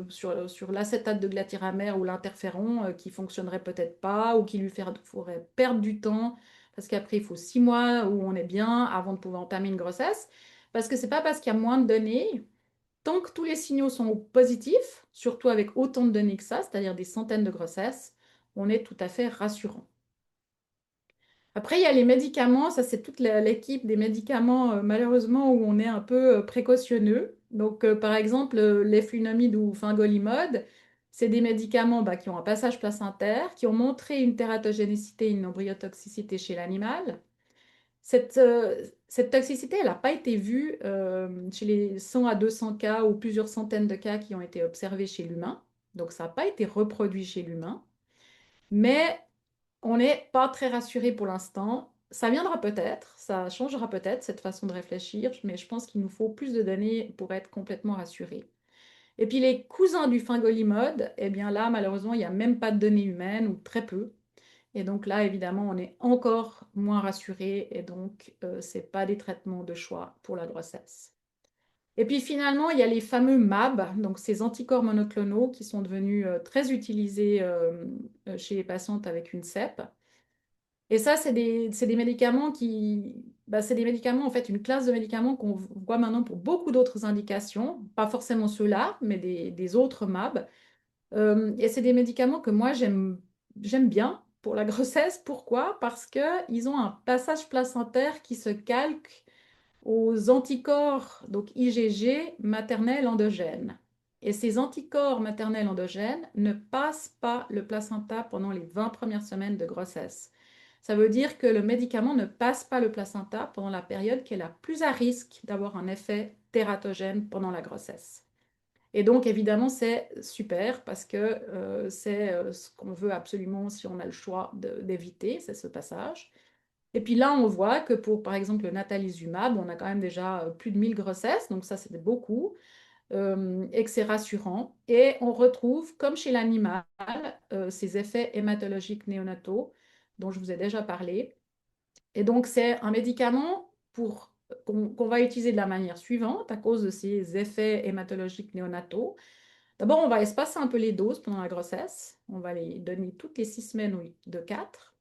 sur l'acétate de glatiramer ou l'interféron qui fonctionnerait peut-être pas ou qui lui ferait perdre du temps parce qu'après, il faut 6 mois où on est bien avant de pouvoir entamer une grossesse. Parce que c'est pas parce qu'il y a moins de données, tant que tous les signaux sont positifs, surtout avec autant de données que ça, c'est-à-dire des centaines de grossesses, on est tout à fait rassurant. Après, il y a les médicaments, ça c'est toute l'équipe des médicaments, malheureusement, où on est un peu précautionneux. Donc, par exemple, l'eflunomide ou fingolimod, c'est des médicaments bah, qui ont un passage placentaire, qui ont montré une tératogénicité, une embryotoxicité chez l'animal. Cette toxicité, elle n'a pas été vue chez les 100 à 200 cas ou plusieurs centaines de cas qui ont été observés chez l'humain. Donc, ça n'a pas été reproduit chez l'humain. Mais on n'est pas très rassuré pour l'instant. Ça viendra peut-être, ça changera peut-être cette façon de réfléchir, mais je pense qu'il nous faut plus de données pour être complètement rassurés. Et puis les cousins du fingolimod, eh bien là, malheureusement, il n'y a même pas de données humaines ou très peu. Et donc là, évidemment, on est encore moins rassuré et donc ce n'est pas des traitements de choix pour la grossesse. Et puis finalement, il y a les fameux MAB, donc ces anticorps monoclonaux qui sont devenus très utilisés chez les patientes avec une CEP. Et ça, c'est des médicaments c'est des médicaments, en fait, une classe de médicaments qu'on voit maintenant pour beaucoup d'autres indications, pas forcément ceux-là, mais des autres MAB. Et c'est des médicaments que moi, j'aime bien pour la grossesse. Pourquoi? Parce qu'ils ont un passage placentaire qui se calque aux anticorps, donc IgG maternels endogènes. Et ces anticorps maternels endogènes ne passent pas le placenta pendant les 20 premières semaines de grossesse. Ça veut dire que le médicament ne passe pas le placenta pendant la période qui est la plus à risque d'avoir un effet tératogène pendant la grossesse. Et donc, évidemment, c'est super parce que c'est ce qu'on veut absolument si on a le choix d'éviter, c'est ce passage. Et puis là, on voit que pour, par exemple, le natalizumab, on a quand même déjà plus de 1000 grossesses, donc ça, c'était beaucoup, et que c'est rassurant. Et on retrouve, comme chez l'animal, ces effets hématologiques néonataux dont je vous ai déjà parlé. Et donc, c'est un médicament qu'on va utiliser de la manière suivante à cause de ces effets hématologiques néonataux. D'abord, on va espacer un peu les doses pendant la grossesse. On va les donner toutes les 6 semaines ou de 4.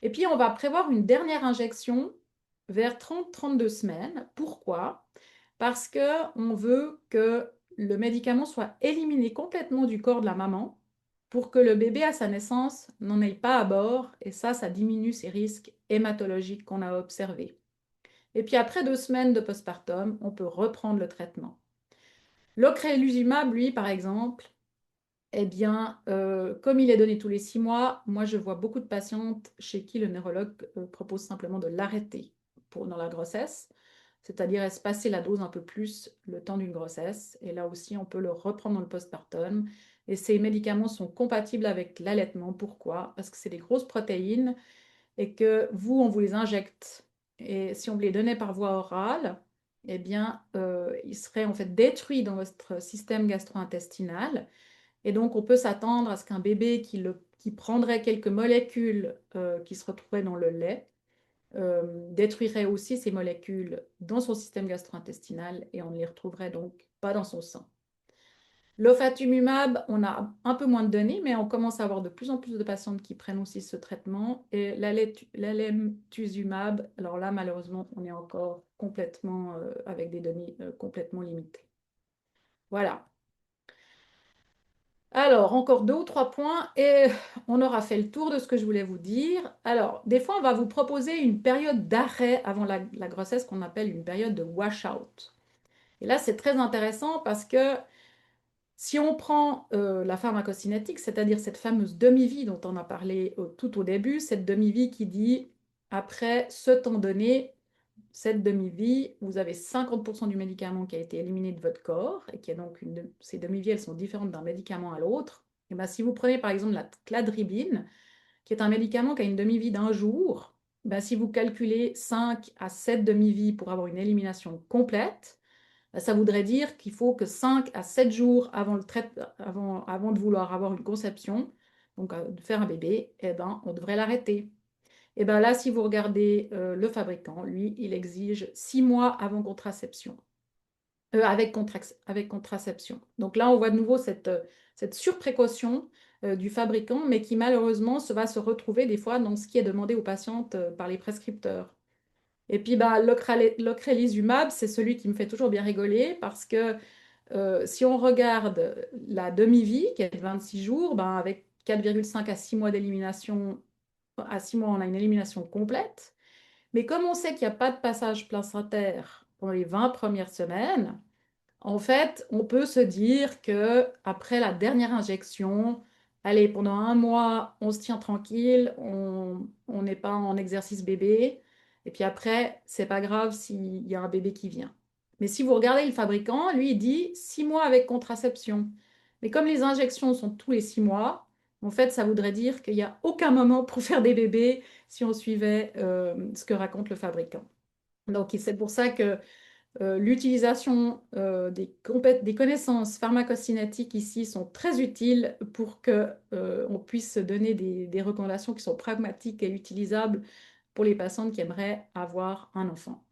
Et puis, on va prévoir une dernière injection vers 30-32 semaines. Pourquoi? Parce qu'on veut que le médicament soit éliminé complètement du corps de la maman pour que le bébé à sa naissance n'en ait pas à bord. Et ça diminue ces risques hématologiques qu'on a observés. Et puis, après 2 semaines de postpartum, on peut reprendre le traitement. L'ocrelizumab, lui, par exemple, eh bien, comme il est donné tous les 6 mois, moi je vois beaucoup de patientes chez qui le neurologue propose simplement de l'arrêter dans la grossesse, c'est-à-dire espacer la dose un peu plus le temps d'une grossesse. Et là aussi, on peut le reprendre dans le postpartum. Et ces médicaments sont compatibles avec l'allaitement. Pourquoi? Parce que c'est des grosses protéines et que vous, on vous les injecte. Et si on vous les donnait par voie orale, eh bien, ils seraient en fait détruits dans votre système gastro-intestinal. Et donc, on peut s'attendre à ce qu'un bébé qui prendrait quelques molécules qui se retrouveraient dans le lait détruirait aussi ces molécules dans son système gastro-intestinal et on ne les retrouverait donc pas dans son sang. L'ofatumumab, on a un peu moins de données, mais on commence à avoir de plus en plus de patientes qui prennent aussi ce traitement. Et l'alemtuzumab, alors là, malheureusement, on est encore complètement avec des données complètement limitées. Voilà. Alors, encore 2 ou 3 points et on aura fait le tour de ce que je voulais vous dire. Alors, des fois, on va vous proposer une période d'arrêt avant la grossesse qu'on appelle une période de washout. Et là, c'est très intéressant parce que si on prend la pharmacocinétique, c'est-à-dire cette fameuse demi-vie dont on a parlé tout au début, cette demi-vie qui dit après ce temps donné, cette demi-vie, vous avez 50% du médicament qui a été éliminé de votre corps, et qui est donc ces demi-vies, elles sont différentes d'un médicament à l'autre. Et bien, si vous prenez par exemple la cladribine, qui est un médicament qui a une demi-vie d'un jour, ben, si vous calculez 5 à 7 demi-vies pour avoir une élimination complète, ben, ça voudrait dire qu'il faut que 5 à 7 jours avant de vouloir avoir une conception, donc de faire un bébé, eh ben, on devrait l'arrêter. Et bien là, si vous regardez le fabricant, lui, il exige 6 mois avant contraception, avec contraception. Donc là, on voit de nouveau cette surprécaution du fabricant, mais qui malheureusement va se retrouver des fois dans ce qui est demandé aux patientes par les prescripteurs. Et puis bah, l'ocrelizumab, c'est celui qui me fait toujours bien rigoler parce que si on regarde la demi-vie, qui est de 26 jours, ben, avec 4,5 à 6 mois d'élimination, à 6 mois, on a une élimination complète. Mais comme on sait qu'il n'y a pas de passage placentaire pendant les 20 premières semaines, en fait, on peut se dire que après la dernière injection, allez, pendant un mois, on se tient tranquille, on n'est pas en exercice bébé, et puis après, c'est pas grave s'il y a un bébé qui vient. Mais si vous regardez le fabricant, lui, il dit 6 mois avec contraception. Mais comme les injections sont tous les 6 mois, en fait, ça voudrait dire qu'il n'y a aucun moment pour faire des bébés si on suivait ce que raconte le fabricant. Donc, c'est pour ça que l'utilisation des connaissances pharmacocinétiques ici sont très utiles pour que on puisse donner des recommandations qui sont pragmatiques et utilisables pour les patientes qui aimeraient avoir un enfant.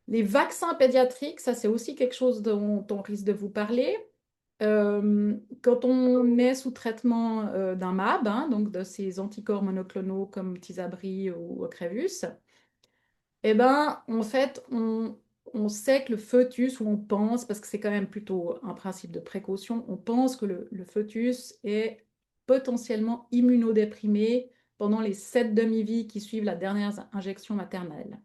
Les vaccins pédiatriques, ça c'est aussi quelque chose dont on risque de vous parler. Quand on est sous traitement d'un MAB, hein, donc de ces anticorps monoclonaux comme Tysabri ou Ocrevus, eh ben, en fait, on sait que le fœtus, ou on pense, parce que c'est quand même plutôt un principe de précaution, on pense que le fœtus est potentiellement immunodéprimé pendant les 7 demi-vies qui suivent la dernière injection maternelle.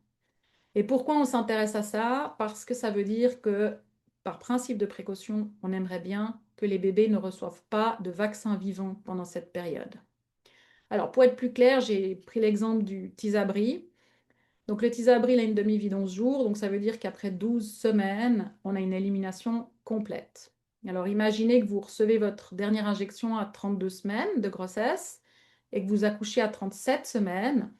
Et pourquoi on s'intéresse à ça? Parce que ça veut dire que, par principe de précaution, on aimerait bien que les bébés ne reçoivent pas de vaccin vivant pendant cette période. Alors, pour être plus clair, j'ai pris l'exemple du Tysabri. Donc le Tysabri a une demi-vie d'11 jours, donc ça veut dire qu'après 12 semaines, on a une élimination complète. Alors imaginez que vous recevez votre dernière injection à 32 semaines de grossesse et que vous accouchez à 37 semaines.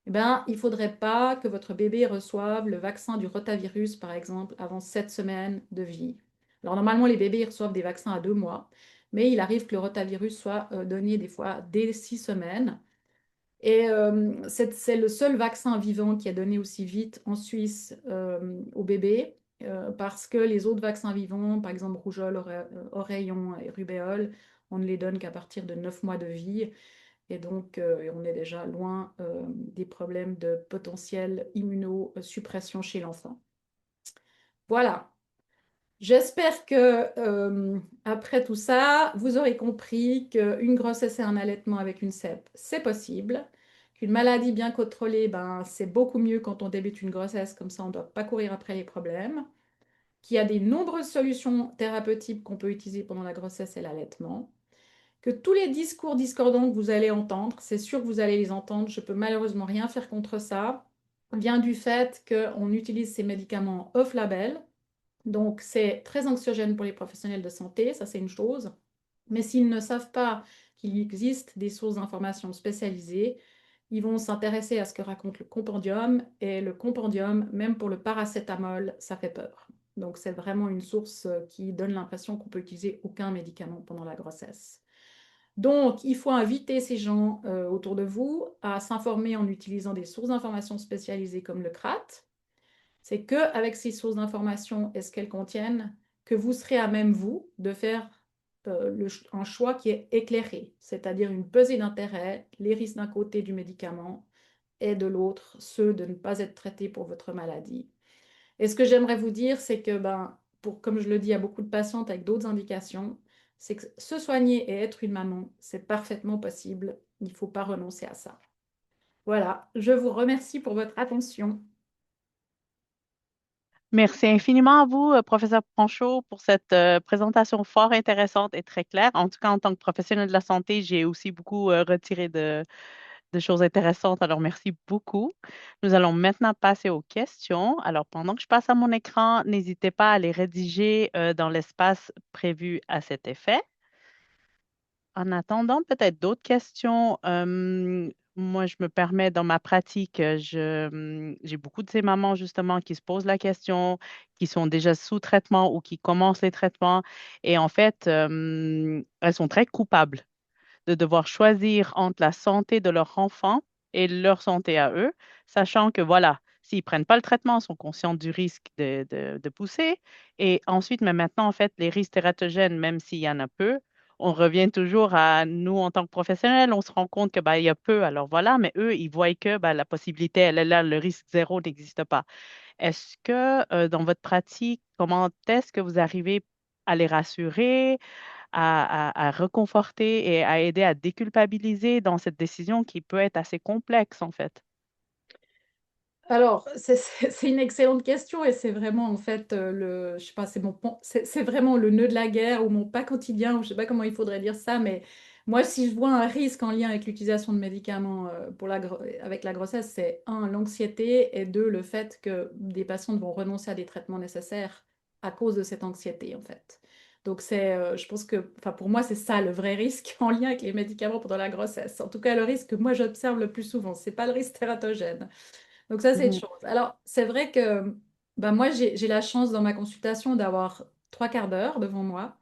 Eh ben, il ne faudrait pas que votre bébé reçoive le vaccin du rotavirus, par exemple, avant 7 semaines de vie. Alors normalement, les bébés reçoivent des vaccins à 2 mois, mais il arrive que le rotavirus soit donné des fois dès 6 semaines. Et c'est le seul vaccin vivant qui est donné aussi vite en Suisse aux bébés. parce que les autres vaccins vivants, par exemple rougeole, oreillon et rubéole, on ne les donne qu'à partir de 9 mois de vie. Et donc, on est déjà loin des problèmes de potentielle immunosuppression chez l'enfant. Voilà. J'espère que après tout ça, vous aurez compris qu'une grossesse et un allaitement avec une CEP, c'est possible. Qu'une maladie bien contrôlée, ben, c'est beaucoup mieux quand on débute une grossesse, comme ça on ne doit pas courir après les problèmes. Qu'il y a des nombreuses solutions thérapeutiques qu'on peut utiliser pendant la grossesse et l'allaitement. Que tous les discours discordants que vous allez entendre, c'est sûr que vous allez les entendre, je peux malheureusement rien faire contre ça, vient du fait qu'on utilise ces médicaments off-label. Donc, c'est très anxiogène pour les professionnels de santé, ça c'est une chose. Mais s'ils ne savent pas qu'il existe des sources d'informations spécialisées, ils vont s'intéresser à ce que raconte le compendium. Et le compendium, même pour le paracétamol, ça fait peur. Donc, c'est vraiment une source qui donne l'impression qu'on peut utiliser aucun médicament pendant la grossesse. Donc, il faut inviter ces gens autour de vous à s'informer en utilisant des sources d'informations spécialisées comme le CRAT. C'est qu'avec ces sources d'information et ce qu'elles contiennent, que vous serez à même, vous, de faire un choix qui est éclairé, c'est-à-dire une pesée d'intérêt, les risques d'un côté du médicament et de l'autre, ceux de ne pas être traité pour votre maladie. Et ce que j'aimerais vous dire, c'est que, ben, comme je le dis à beaucoup de patientes avec d'autres indications, c'est que se soigner et être une maman, c'est parfaitement possible. Il ne faut pas renoncer à ça. Voilà, je vous remercie pour votre attention. Merci infiniment à vous, professeur Panchaud, pour cette présentation fort intéressante et très claire. En tout cas, en tant que professionnel de la santé, j'ai aussi beaucoup retiré de choses intéressantes. Alors, merci beaucoup. Nous allons maintenant passer aux questions. Alors, pendant que je passe à mon écran, n'hésitez pas à les rédiger dans l'espace prévu à cet effet. En attendant, peut-être d'autres questions. Moi, je me permets dans ma pratique, j'ai beaucoup de ces mamans justement qui se posent la question, qui sont déjà sous traitement ou qui commencent les traitements. Et en fait, elles sont très coupables de devoir choisir entre la santé de leur enfant et leur santé à eux, sachant que voilà, s'ils prennent pas le traitement, ils sont conscients du risque de pousser. Et ensuite, mais maintenant, en fait, les risques tératogènes, même s'il y en a peu, on revient toujours à nous en tant que professionnels, on se rend compte que bah, il y a peu, alors voilà, mais eux, ils voient que bah, la possibilité, elle est là, le risque zéro n'existe pas. Est-ce que dans votre pratique, comment est-ce que vous arrivez à les rassurer, à reconforter et à aider à déculpabiliser dans cette décision qui peut être assez complexe, en fait? Alors, c'est une excellente question et c'est vraiment en fait je sais pas, c'est vraiment le nœud de la guerre ou mon pas quotidien, ou je sais pas comment il faudrait dire ça, mais moi, si je vois un risque en lien avec l'utilisation de médicaments avec la grossesse, c'est un, l'anxiété et deux, le fait que des patientes vont renoncer à des traitements nécessaires à cause de cette anxiété en fait. Donc je pense que, enfin pour moi, c'est ça le vrai risque en lien avec les médicaments pendant la grossesse. En tout cas, le risque que moi j'observe le plus souvent, c'est pas le risque tératogène. Donc ça, c'est une Mhm. chose. Alors, c'est vrai que bah, moi, j'ai la chance dans ma consultation d'avoir trois quarts d'heure devant moi.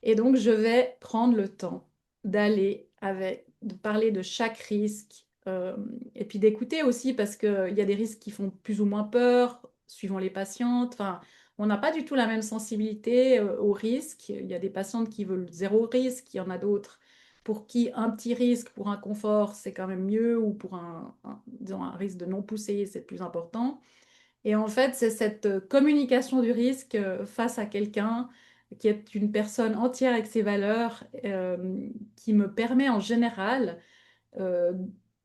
Et donc, je vais prendre le temps de parler de chaque risque et puis d'écouter aussi parce qu'il y a des risques qui font plus ou moins peur suivant les patientes. Enfin, on n'a pas du tout la même sensibilité au risque. Il y a des patientes qui veulent zéro risque, il y en a d'autres pour qui un petit risque pour un confort, c'est quand même mieux ou pour disons, un risque de non pousser, c'est plus important. Et en fait, c'est cette communication du risque face à quelqu'un qui est une personne entière avec ses valeurs qui me permet en général euh,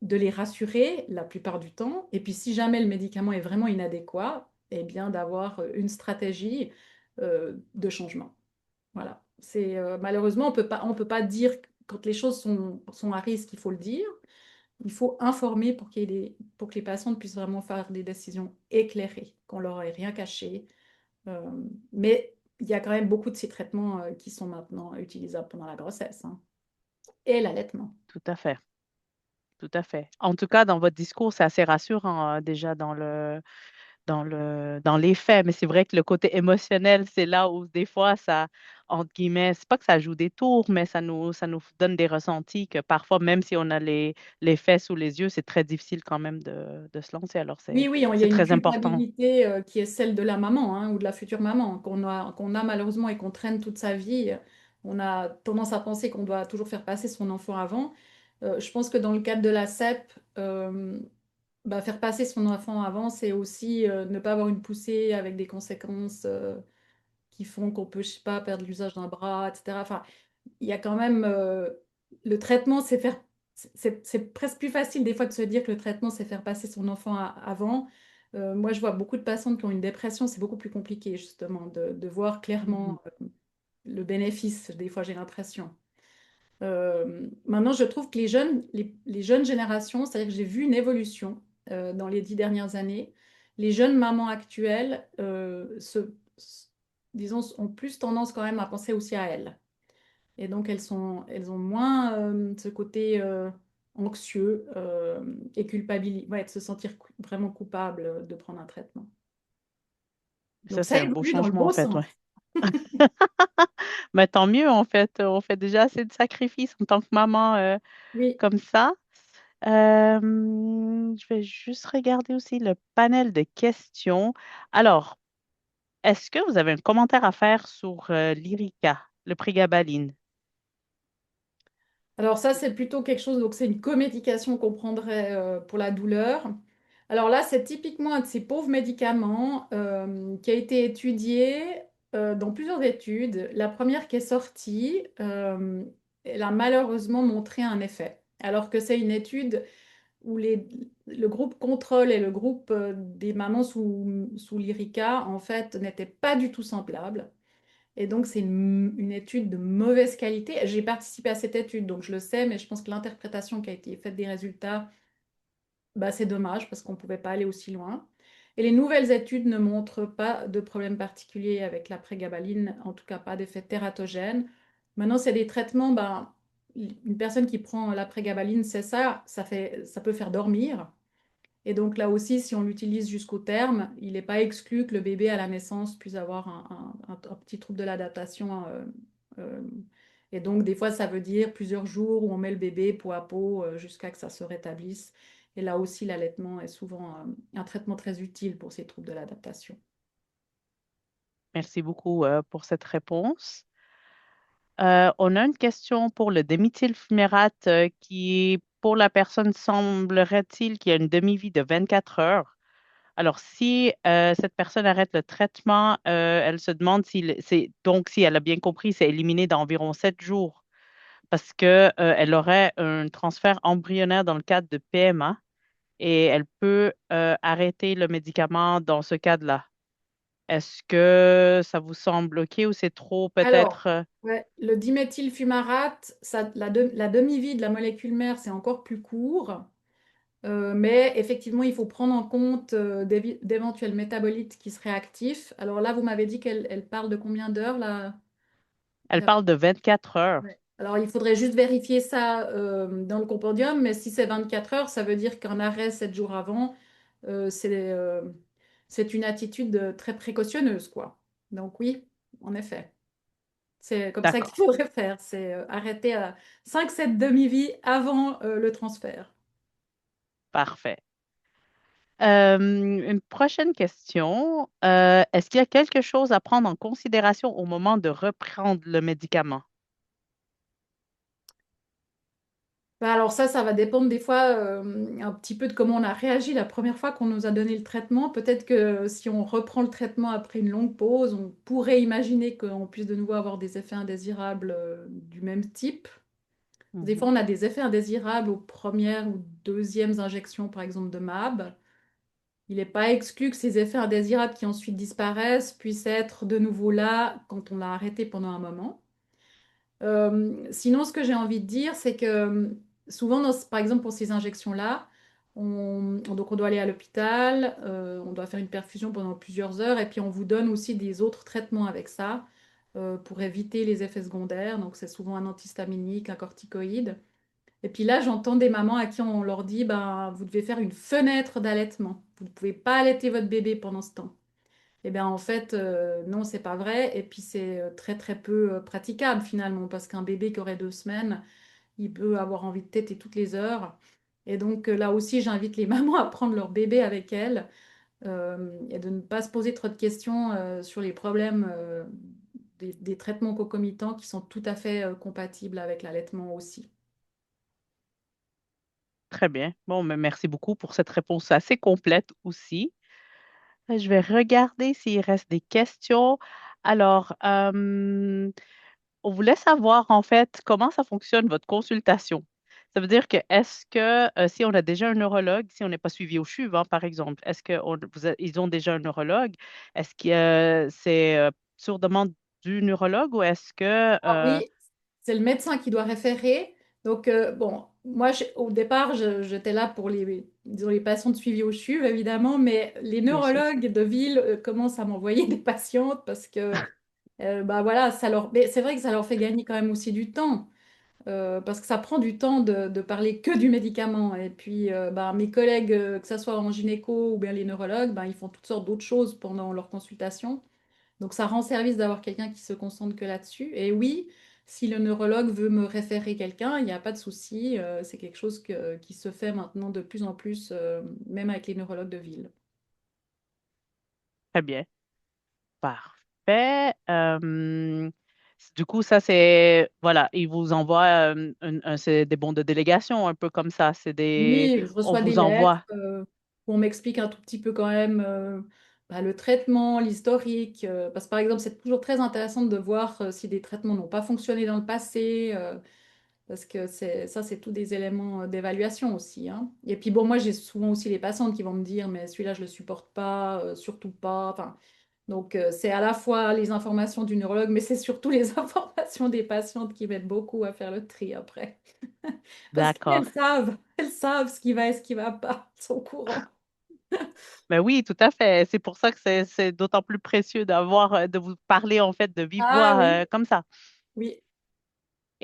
de les rassurer la plupart du temps. Et puis si jamais le médicament est vraiment inadéquat, eh bien d'avoir une stratégie de changement. Voilà. Malheureusement, on peut pas dire quand les choses sont à risque, il faut le dire. Il faut informer pour que les patients puissent vraiment faire des décisions éclairées, qu'on leur ait rien caché. Euh, mais il y a quand même beaucoup de ces traitements qui sont maintenant utilisables pendant la grossesse, hein, et l'allaitement. Tout à fait, tout à fait. En tout cas, dans votre discours, c'est assez rassurant déjà dans les faits, mais c'est vrai que le côté émotionnel, c'est là où des fois ça, entre guillemets, c'est pas que ça joue des tours, mais ça nous donne des ressentis que parfois, même si on a les faits sous les yeux, c'est très difficile quand même de se lancer. Alors, Oui, oui, il y a c'est une très important. culpabilité qui est celle de la maman hein, ou de la future maman qu'on a malheureusement et qu'on traîne toute sa vie. On a tendance à penser qu'on doit toujours faire passer son enfant avant. Je pense que dans le cadre de la CEP, faire passer son enfant avant, c'est aussi ne pas avoir une poussée avec des conséquences qui font qu'on peut, je sais pas, perdre l'usage d'un bras, etc. Enfin, il y a quand même le traitement, c'est presque plus facile des fois de se dire que le traitement, c'est faire passer son enfant avant. Moi, je vois beaucoup de patientes qui ont une dépression, c'est beaucoup plus compliqué justement de voir Mhm. clairement le bénéfice, des fois j'ai l'impression. Maintenant, je trouve que les jeunes générations, c'est-à-dire que j'ai vu une évolution dans les 10 dernières années. Les jeunes mamans actuelles, disons, ont plus tendance quand même à penser aussi à elles. Et donc, elles ont moins ce côté anxieux et culpabilisé, ouais, de se sentir vraiment coupable de prendre un traitement. Ça, Donc, c'est ça un beau évolue dans le changement, en bon fait, sens. ouais. Mais tant mieux, en fait. On fait déjà assez de sacrifices en tant que maman Oui. comme ça. Je vais juste regarder aussi le panel de questions. Alors, est-ce que vous avez un commentaire à faire sur l'Irica, le prégabalin? Alors ça, c'est plutôt quelque chose, donc c'est une comédication qu'on prendrait pour la douleur. Alors là, c'est typiquement un de ces pauvres médicaments qui a été étudié dans plusieurs études. La première qui est sortie, elle a malheureusement montré un effet. Alors que c'est une étude où le groupe contrôle et le groupe des mamans sous l'IRICA, en fait, n'étaient pas du tout semblables. Et donc, c'est une étude de mauvaise qualité. J'ai participé à cette étude, donc je le sais, mais je pense que l'interprétation qui a été faite des résultats, bah, c'est dommage parce qu'on ne pouvait pas aller aussi loin. Et les nouvelles études ne montrent pas de problème particulier avec la prégabaline, en tout cas pas d'effet tératogène. Maintenant, c'est des traitements, bah, une personne qui prend la prégabaline, c'est ça, ça peut faire dormir. Et donc là aussi, si on l'utilise jusqu'au terme, il n'est pas exclu que le bébé à la naissance puisse avoir un petit trouble de l'adaptation. Euh, et donc des fois, ça veut dire plusieurs jours où on met le bébé peau à peau jusqu'à que ça se rétablisse. Et là aussi, l'allaitement est souvent un traitement très utile pour ces troubles de l'adaptation. Merci beaucoup pour cette réponse. On a une question pour le déméthylfumérate qui, pour la personne, semblerait-il qu'il y a une demi-vie de 24 heures. Alors, si cette personne arrête le traitement, elle se demande donc, si elle a bien compris, c'est éliminé d'environ 7 jours parce que, elle aurait un transfert embryonnaire dans le cadre de PMA et elle peut arrêter le médicament dans ce cadre-là. Est-ce que ça vous semble OK ou c'est trop Alors, peut-être? ouais, le diméthylfumarate, la demi-vie de la molécule mère, c'est encore plus court. Mais effectivement, il faut prendre en compte d'éventuels métabolites qui seraient actifs. Alors là, vous m'avez dit qu'elle parle de combien d'heures là? Elle parle de 24 heures. Ouais. Alors il faudrait juste vérifier ça dans le compendium, mais si c'est 24 heures, ça veut dire qu'un arrêt 7 jours avant, euh, c'est euh, c'est une attitude très précautionneuse, quoi. Donc oui, en effet. C'est comme ça qu'il D'accord, faudrait faire, c'est arrêter à 5-7 demi-vies avant le transfert. parfait. Une prochaine question. Est-ce qu'il y a quelque chose à prendre en considération au moment de reprendre le médicament? Bah alors ça va dépendre des fois un petit peu de comment on a réagi la première fois qu'on nous a donné le traitement. Peut-être que si on reprend le traitement après une longue pause, on pourrait imaginer qu'on puisse de nouveau avoir des effets indésirables du même type. Des fois, Mhm. on a des effets indésirables aux premières ou deuxièmes injections, par exemple, de MAB. Il n'est pas exclu que ces effets indésirables qui ensuite disparaissent puissent être de nouveau là quand on l'a arrêté pendant un moment. Sinon, ce que j'ai envie de dire, c'est que souvent, par exemple, pour ces injections-là, donc on doit aller à l'hôpital, on doit faire une perfusion pendant plusieurs heures, et puis on vous donne aussi des autres traitements avec ça pour éviter les effets secondaires. Donc c'est souvent un antihistaminique, un corticoïde. Et puis là, j'entends des mamans à qui on leur dit, ben, vous devez faire une fenêtre d'allaitement. Vous ne pouvez pas allaiter votre bébé pendant ce temps. Eh bien, en fait, non, c'est pas vrai. Et puis, c'est très, très peu praticable finalement, parce qu'un bébé qui aurait 2 semaines, il peut avoir envie de téter toutes les heures. Et donc, là aussi, j'invite les mamans à prendre leur bébé avec elles et de ne pas se poser trop de questions sur les problèmes des traitements concomitants qui sont tout à fait compatibles avec l'allaitement aussi. Très bien. Bon, mais merci beaucoup pour cette réponse assez complète aussi. Je vais regarder s'il reste des questions. Alors, on voulait savoir en fait comment ça fonctionne votre consultation. Ça veut dire que est-ce que si on a déjà un neurologue, si on n'est pas suivi au CHUV, hein, par exemple, est-ce ils ont déjà un neurologue? Est-ce que c'est sur demande du neurologue ou est-ce que Ah oui, c'est le médecin qui doit référer. Donc, bon, moi, au départ, j'étais là pour disons, les patients de suivi au CHUV, évidemment, mais les bien sûr. neurologues de ville commencent à m'envoyer des patientes parce que, bah voilà, mais c'est vrai que ça leur fait gagner quand même aussi du temps. Parce que ça prend du temps de parler que du médicament. Et puis, bah, mes collègues, que ce soit en gynéco ou bien les neurologues, bah, ils font toutes sortes d'autres choses pendant leur consultation. Donc, ça rend service d'avoir quelqu'un qui se concentre que là-dessus. Et oui, si le neurologue veut me référer quelqu'un, il n'y a pas de souci. C'est quelque chose qui se fait maintenant de plus en plus, même avec les neurologues de ville. Très bien. Parfait. Du coup, ça, c'est, voilà, ils vous envoient c'est des bons de délégation, un peu comme ça. Oui, je On reçois des vous lettres envoie. où on m'explique un tout petit peu quand même bah, le traitement, l'historique. Parce que par exemple, c'est toujours très intéressant de voir si des traitements n'ont pas fonctionné dans le passé. Parce que ça, c'est tous des éléments d'évaluation aussi, hein. Et puis bon, moi, j'ai souvent aussi les patientes qui vont me dire, mais celui-là, je le supporte pas, surtout pas. Enfin, donc, c'est à la fois les informations du neurologue, mais c'est surtout les informations des patientes qui m'aident beaucoup à faire le tri après. Parce D'accord. elles savent ce qui va et ce qui va pas, elles sont au courant. Ben oui, tout à fait. C'est pour ça que c'est d'autant plus précieux d'avoir, de vous parler, en fait, de vive Ah voix, oui, comme ça. oui.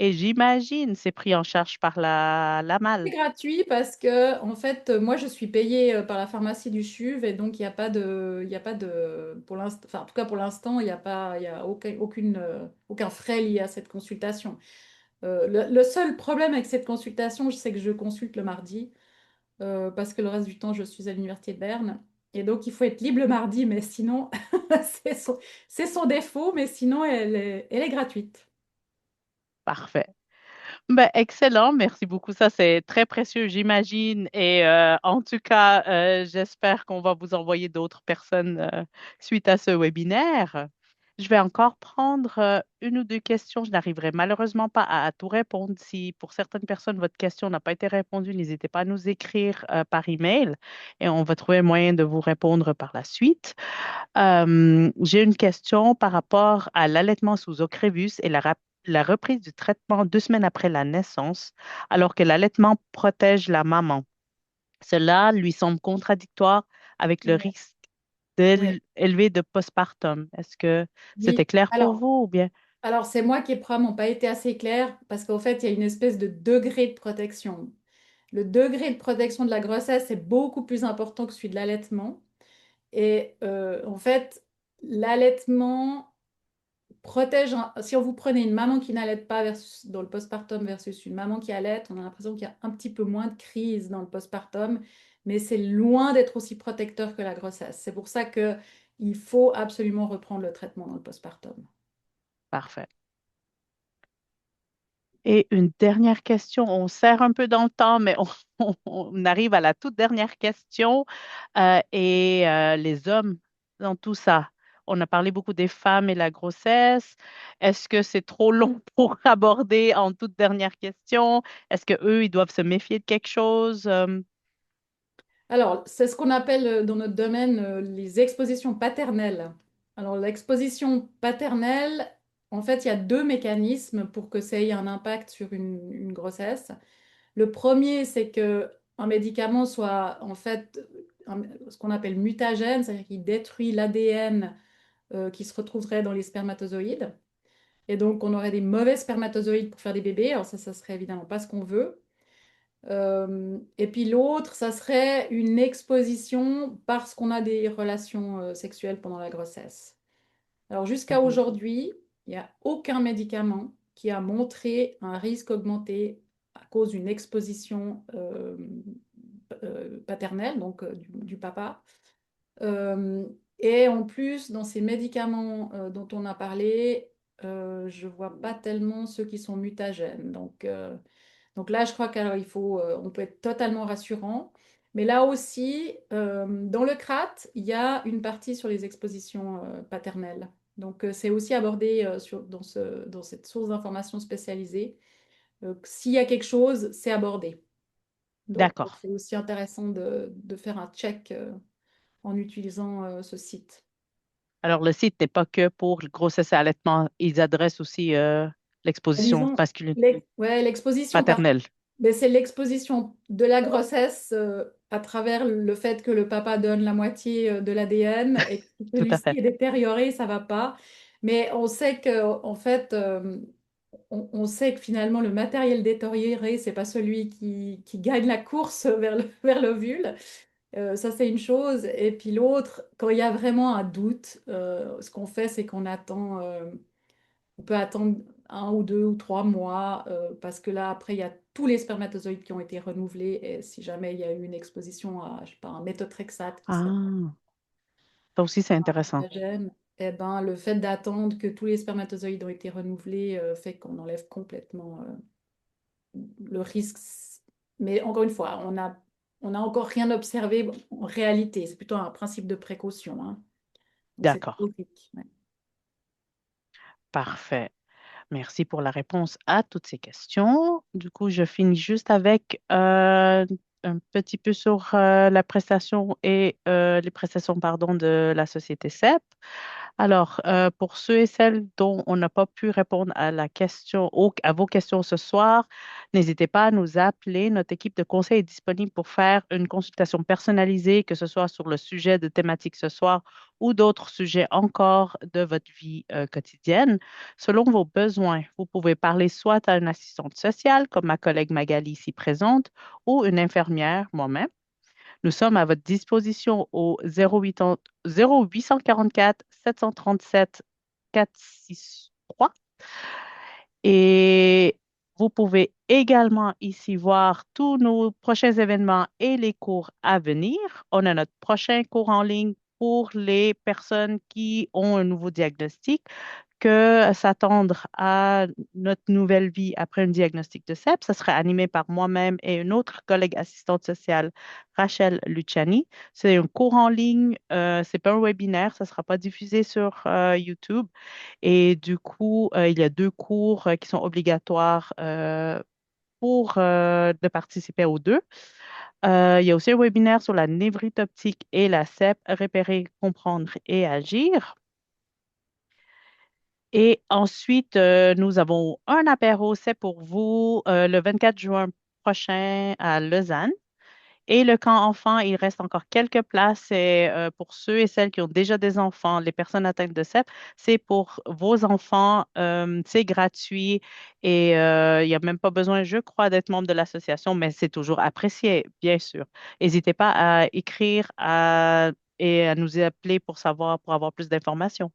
Et j'imagine, c'est pris en charge par la C'est malle. gratuit parce que, en fait, moi, je suis payée par la pharmacie du CHUV et donc il y a pas de, pour l'instant, enfin, en tout cas pour l'instant, il n'y a pas, il y a aucun frais lié à cette consultation. Le seul problème avec cette consultation, c'est que je consulte le mardi parce que le reste du temps, je suis à l'université de Berne. Et donc, il faut être libre le mardi, mais sinon, c'est c'est son défaut, mais sinon, elle est gratuite. Parfait. Ben, excellent, merci beaucoup. Ça, c'est très précieux, j'imagine. Et en tout cas, j'espère qu'on va vous envoyer d'autres personnes suite à ce webinaire. Je vais encore prendre une ou deux questions. Je n'arriverai malheureusement pas à tout répondre. Si pour certaines personnes, votre question n'a pas été répondue, n'hésitez pas à nous écrire par email et on va trouver un moyen de vous répondre par la suite. J'ai une question par rapport à l'allaitement sous Ocrevus et la reprise du traitement 2 semaines après la naissance, alors que l'allaitement protège la maman. Cela lui semble contradictoire avec le Ouais. risque Ouais. élevé de postpartum. Est-ce que c'était Oui. clair pour vous ou bien? Alors, c'est moi qui ai probablement pas été assez claire parce qu'en fait, il y a une espèce de degré de protection. Le degré de protection de la grossesse est beaucoup plus important que celui de l'allaitement. Et en fait, l'allaitement protège. Si on vous prenez une maman qui n'allaite pas dans le postpartum versus une maman qui allaite, on a l'impression qu'il y a un petit peu moins de crise dans le postpartum, mais c'est loin d'être aussi protecteur que la grossesse. C'est pour ça que il faut absolument reprendre le traitement dans le postpartum. Parfait. Et une dernière question, on serre un peu dans le temps, mais on arrive à la toute dernière question. Les hommes dans tout ça. On a parlé beaucoup des femmes et la grossesse. Est-ce que c'est trop long pour aborder en toute dernière question? Est-ce que eux, ils doivent se méfier de quelque chose? Alors, c'est ce qu'on appelle dans notre domaine les expositions paternelles. Alors, l'exposition paternelle, en fait, il y a deux mécanismes pour que ça ait un impact sur une grossesse. Le premier, c'est que un médicament soit en fait ce qu'on appelle mutagène, c'est-à-dire qu'il détruit l'ADN qui se retrouverait dans les spermatozoïdes. Et donc, on aurait des mauvais spermatozoïdes pour faire des bébés. Alors ça serait évidemment pas ce qu'on veut. Et puis l'autre, ça serait une exposition parce qu'on a des relations sexuelles pendant la grossesse. Alors jusqu'à Mhm. aujourd'hui, il n'y a aucun médicament qui a montré un risque augmenté à cause d'une exposition paternelle, donc du papa. Euh, et en plus, dans ces médicaments dont on a parlé, je ne vois pas tellement ceux qui sont mutagènes. Donc là, je crois qu'il faut, on peut être totalement rassurant. Mais là aussi, dans le CRAT, il y a une partie sur les expositions paternelles. Donc c'est aussi abordé dans cette source d'information spécialisée. S'il y a quelque chose, c'est abordé. Donc D'accord. c'est aussi intéressant de faire un check en utilisant ce site. Alors, le site n'est pas que pour grossesse et allaitement. Ils adressent aussi l'exposition Disons, masculine, ouais, l'exposition paternelle. mais c'est l'exposition de la grossesse à travers le fait que le papa donne la moitié de l'ADN et que Tout à celui-ci fait. est détérioré, ça va pas. Mais on sait que en fait, on sait que finalement le matériel détérioré, c'est pas celui qui gagne la course vers vers l'ovule. Ça, c'est une chose. Et puis l'autre, quand il y a vraiment un doute, ce qu'on fait, c'est qu'on attend. On peut attendre 1 ou 2 ou 3 mois parce que là, après, il y a tous les spermatozoïdes qui ont été renouvelés. Et si jamais il y a eu une exposition à, je sais pas, un méthotrexate qui serait Ah, ça aussi, c'est un intéressant. mutagène, eh ben, le fait d'attendre que tous les spermatozoïdes ont été renouvelés fait qu'on enlève complètement le risque. Mais encore une fois, on a encore rien observé en réalité. C'est plutôt un principe de précaution, hein. Donc c'est D'accord. théorique. Ouais. Parfait. Merci pour la réponse à toutes ces questions. Du coup, je finis juste avec un petit peu sur la prestation et les prestations, pardon, de la société CEP. Alors, pour ceux et celles dont on n'a pas pu répondre à la question, à vos questions ce soir, n'hésitez pas à nous appeler. Notre équipe de conseil est disponible pour faire une consultation personnalisée, que ce soit sur le sujet de thématique ce soir ou d'autres sujets encore de votre vie quotidienne. Selon vos besoins, vous pouvez parler soit à une assistante sociale, comme ma collègue Magali ici présente, ou une infirmière, moi-même. Nous sommes à votre disposition au 0844 737 463 et vous pouvez également ici voir tous nos prochains événements et les cours à venir. On a notre prochain cours en ligne pour les personnes qui ont un nouveau diagnostic que s'attendre à notre nouvelle vie après un diagnostic de CEP. Ça serait animé par moi-même et une autre collègue assistante sociale, Rachel Luciani. C'est un cours en ligne, c'est pas un webinaire, ça ne sera pas diffusé sur YouTube. Et du coup, il y a 2 cours qui sont obligatoires pour de participer aux deux. Il y a aussi un webinaire sur la névrite optique et la CEP, repérer, comprendre et agir. Et ensuite, nous avons un apéro, c'est pour vous, le 24 juin prochain à Lausanne. Et le camp enfant, il reste encore quelques places. C'est pour ceux et celles qui ont déjà des enfants, les personnes atteintes de CEP. C'est pour vos enfants. C'est gratuit et il n'y a même pas besoin, je crois, d'être membre de l'association, mais c'est toujours apprécié, bien sûr. N'hésitez pas à écrire et à nous appeler pour savoir, pour avoir plus d'informations.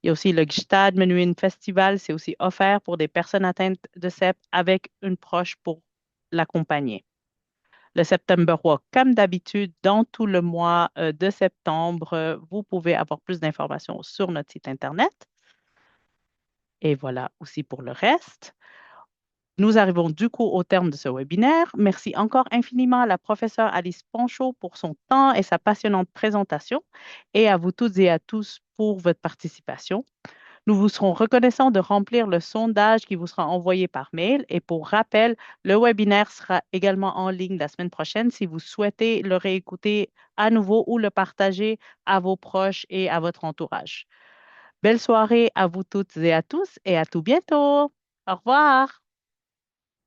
Il y a aussi le Gstad Menuhin Festival, c'est aussi offert pour des personnes atteintes de CEP avec une proche pour l'accompagner. Le September Walk, comme d'habitude, dans tout le mois de septembre, vous pouvez avoir plus d'informations sur notre site Internet. Et voilà aussi pour le reste. Nous arrivons du coup au terme de ce webinaire. Merci encore infiniment à la professeure Alice Panchaud pour son temps et sa passionnante présentation et à vous toutes et à tous pour votre participation. Nous vous serons reconnaissants de remplir le sondage qui vous sera envoyé par mail. Et pour rappel, le webinaire sera également en ligne la semaine prochaine si vous souhaitez le réécouter à nouveau ou le partager à vos proches et à votre entourage. Belle soirée à vous toutes et à tous et à tout bientôt. Au revoir.